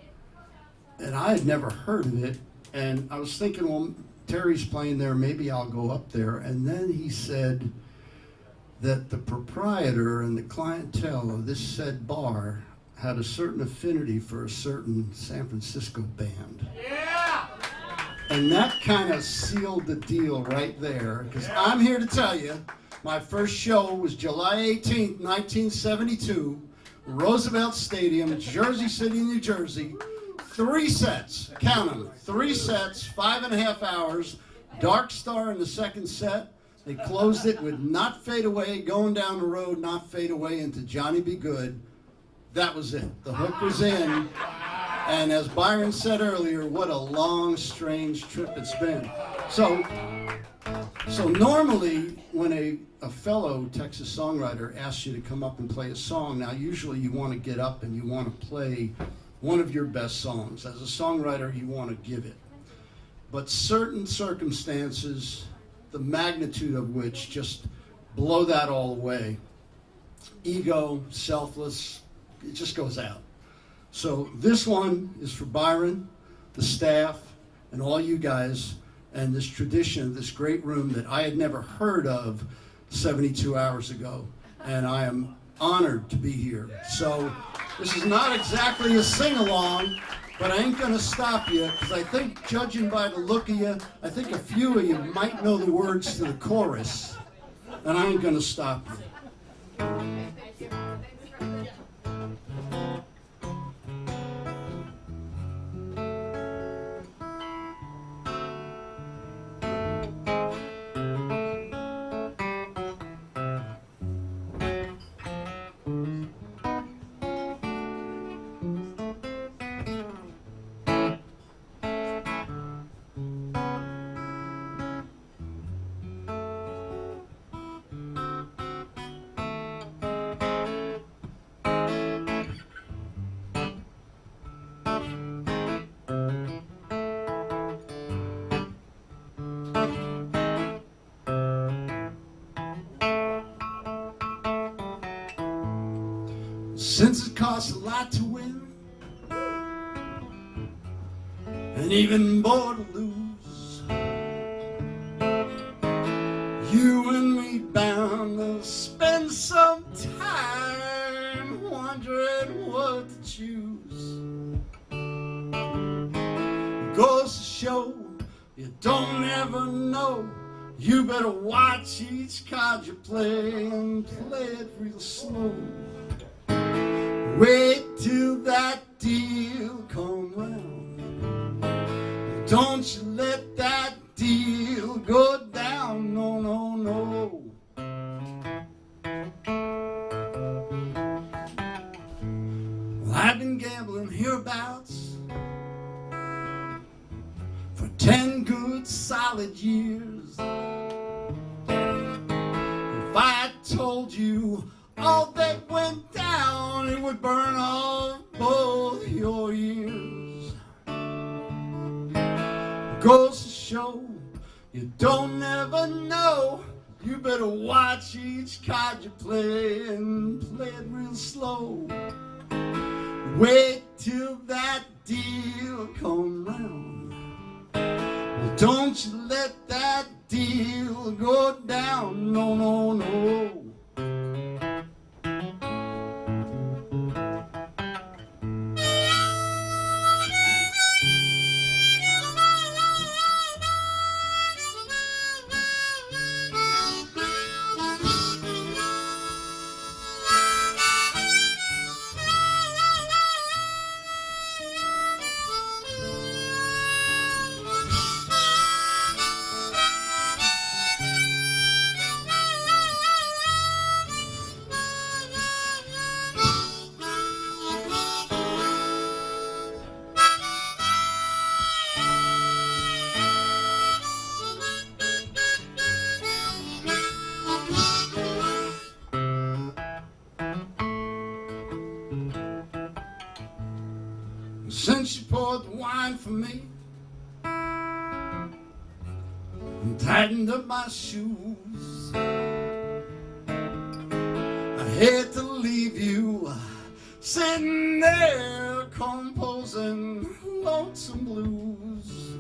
[SPEAKER 4] And I had never heard of it. And I was thinking, well, Terry's playing there, maybe I'll go up there. And then he said that the proprietor and the clientele of this said bar had a certain affinity for a certain San Francisco band. Yeah! And that kind of sealed the deal right there, because I'm here to tell you, my first show was July 18th, 1972, Roosevelt Stadium, Jersey City, New Jersey. 3 sets, count them, 3 sets, 5.5 hours, Dark Star in the second set. They closed it with Not Fade Away, Going Down the Road, Not Fade Away into Johnny Be Good. That was it. The hook was in. And as Byron said earlier, what a long, strange trip it's been. So normally when a fellow Texas songwriter asks you to come up and play a song, now usually you want to get up and you want to play one of your best songs. As a songwriter, you want to give it. But certain circumstances, the magnitude of which just blow that all away. Ego, selfless, it just goes out. So this one is for Byron, the staff, and all you guys, and this tradition, this great room that I had never heard of 72 hours ago. And I am honored to be here. So this is not exactly a sing-along, but I ain't gonna stop you, because I think, judging by the look of you, I think a few of you might know the words to the chorus, and I ain't gonna stop you. Since it costs a lot to win, and even more to lose, you and me bound to spend some time wondering what to choose. Goes to show you don't ever know. You better watch each card you play and play it real slow. Wait till that deal come round. Don't you let that deal go down, no, no, no. Well, I've been gambling hereabouts for 10 good solid years. If I told you all that went down, it would burn off both your ears. Goes to show you don't ever know. You better watch each card you play and play it real slow. Wait till that deal come round. Well, don't you let that deal go down, no, no, no. fine for me. Tightened up my shoes. I hate to leave you sitting there composing lonesome blues.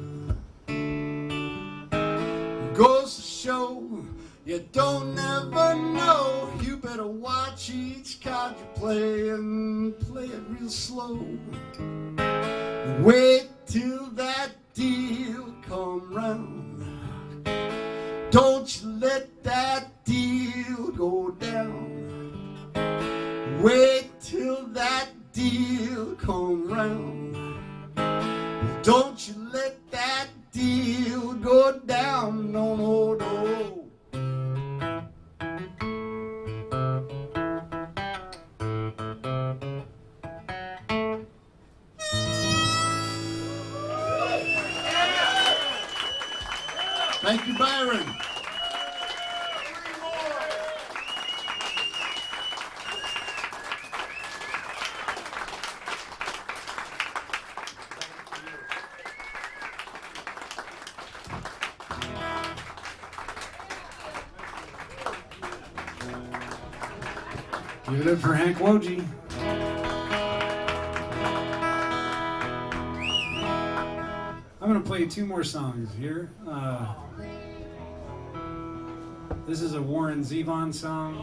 [SPEAKER 4] Goes to show you don't never know. You better watch each card you play and play it real slow. Wait till that deal come round. Don't you let that deal go down. Wait till that deal come round. Don't you let that deal go down. No, no, no. Thank you, Byron.
[SPEAKER 2] Give it up for Hank Wojcik. I'm going to play 2 more songs here. This is a Warren Zevon song.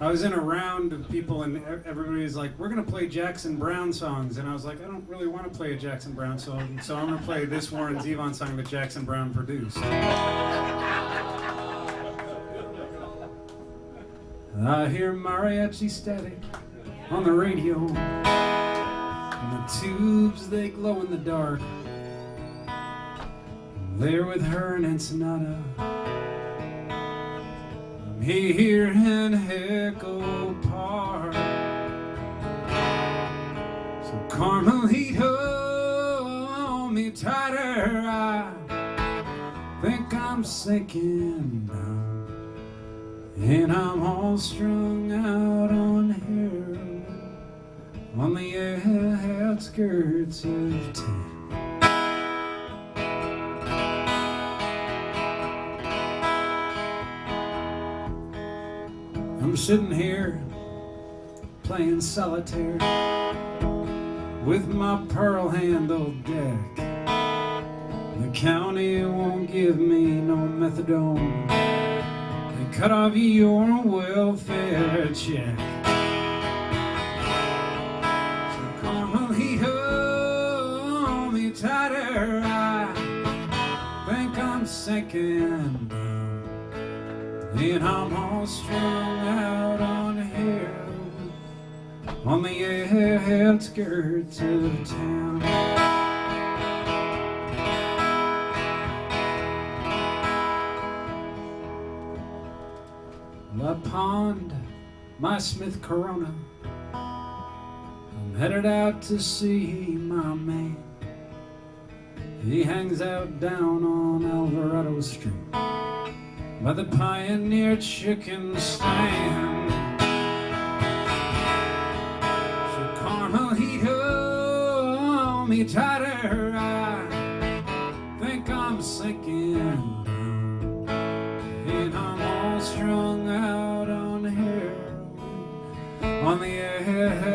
[SPEAKER 2] I was in a round of people and everybody was like, we're going to play Jackson Browne songs. And I was like, I don't really want to play a Jackson Browne song, so I'm going to play this Warren Zevon song that Jackson Browne produced. I hear mariachi static on the radio, and the tubes, they glow in the dark. I'm there with her in Ensenada. I'm here in Echo Park. So Carmelita, hold me tighter. I think I'm sinking down. And I'm all strung out on heroin on the outskirts of town. I'm sitting here playing solitaire with my pearl-handled deck. The county won't give me no methadone. Cut off your welfare check. So Carmelita, hold me tighter. I think I'm sinking down, and I'm all strung out on heroin on the outskirts of town. I pawned my Smith Corona. I'm headed out to see my man. He hangs out down on Alvarado Street by the Pioneer Chicken Stand. So Carmelita, hold me tighter. I think I'm sinking down, and I'm all strung out on heroin on the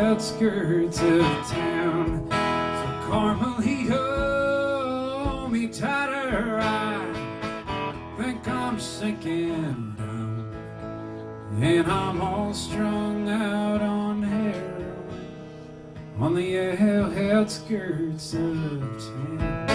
[SPEAKER 2] outskirts of town. So Carmelita, hold me tighter. I think I'm sinking down, and I'm all strung out on heroin on the outskirts of town.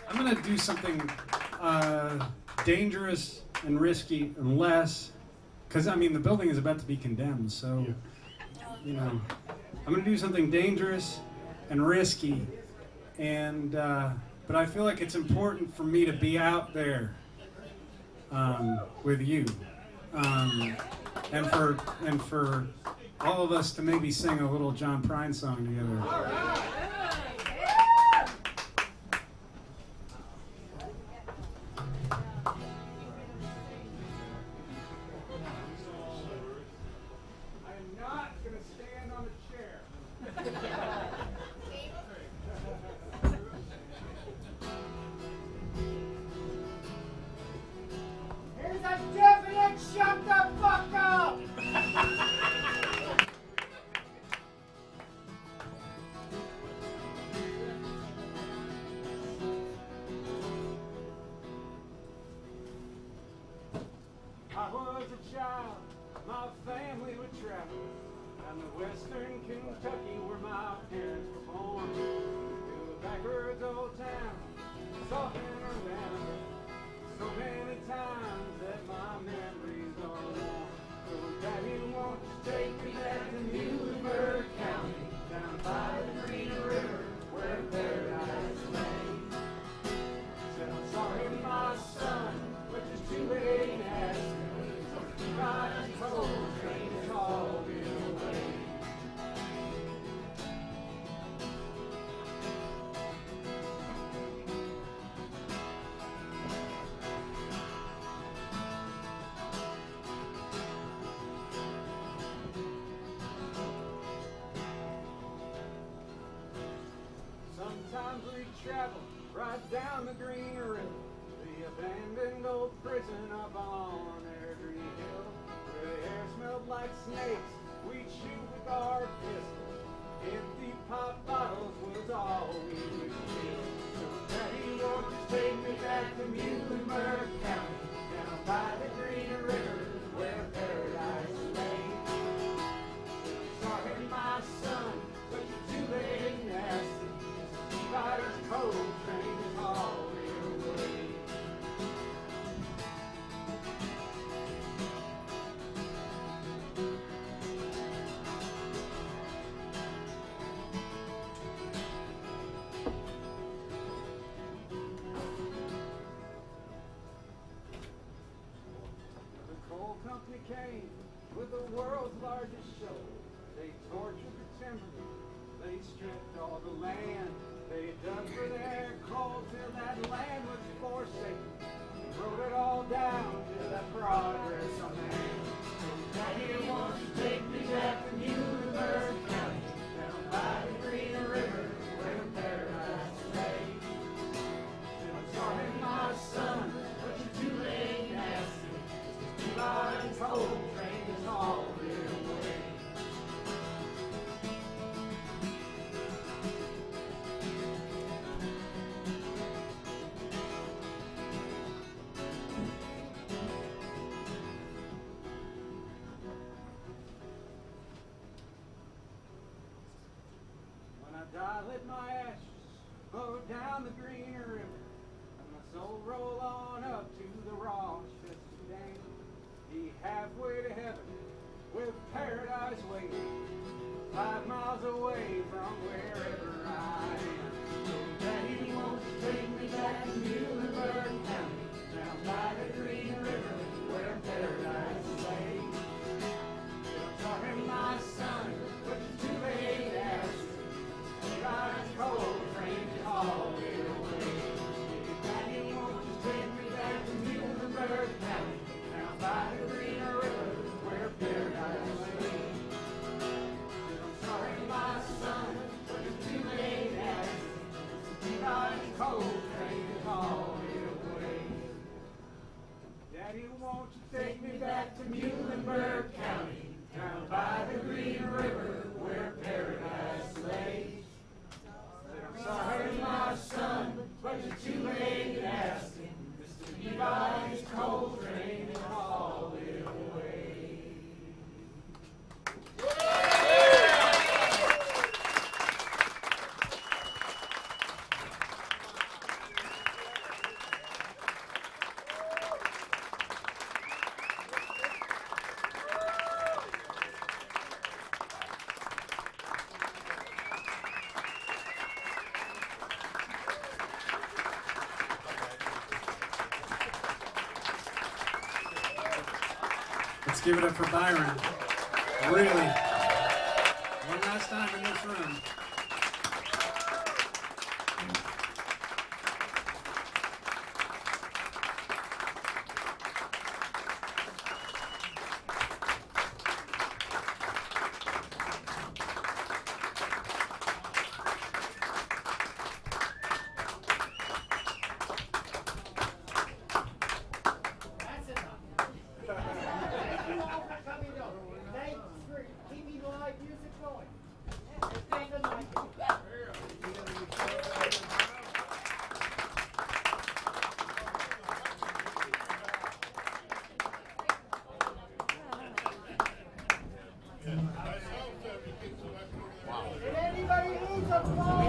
[SPEAKER 2] I'm going to do something dangerous and risky unless, because I mean the building is about to be condemned, so you know, I'm going to do something dangerous and risky, and but I feel like it's important for me to be out there with you. and for all of us to maybe sing a little John Prine song together.
[SPEAKER 1] Shut the fuck up!
[SPEAKER 2] I was a child, my family would travel down to western Kentucky where my parents were born. To the backwoods old town, soft and around. So many times that my memories are worn. So Daddy, won't you take me back to Muhlenberg County, down by the Green River where paradise lay. Said I'm sorry, my son, but it's too late to ask me. So my soul train is all away. Sometimes we travel right down the Green River, the abandoned old prison up on Airdrie Hill, where the air smelled like snakes. We'd shoot with our pistols. Empty pop bottles was all we would kill. So Daddy, won't you take me back to Muhlenberg County, down by the Green River where paradise lay. I'm sorry, my son, but you're too late now. Byron's cold train is all the way. The coal company came with the world's largest show. They tortured the timber, they stripped all the land. They dug for their coal till that land was forsaken. Wrote it all down to that progress on man. So Daddy, won't you take me back to Muhlenberg County, down by the Green River where paradise lay. I'm sorry, my son, but you're too late to ask me. Byron's coal train is all the way. I let my ashes flow down the Green River, and my soul roll on up to the Rochester Dam. Be halfway to heaven with paradise waiting, 5 miles away from wherever I am. So Daddy, won't you take me back to Muhlenberg County, down by the Green River where paradise lay. I'm sorry, my son, but you're too late to ask. Byron's coal train is all the way. Daddy, won't you take me back to Muhlenberg County, down by the Green River where paradise lay. I'm sorry, my son, but it's too late to ask. Byron's coal train is all the way. Daddy, won't you take me back to Muhlenberg County, down by the Green River where paradise lay. I'm sorry, my son, but you're too late to ask him. Mr. Byron's coal train is all the way. give it up for Byron. Really. One last time in this room.
[SPEAKER 1] Keep me live music going. Did anybody lose a phone?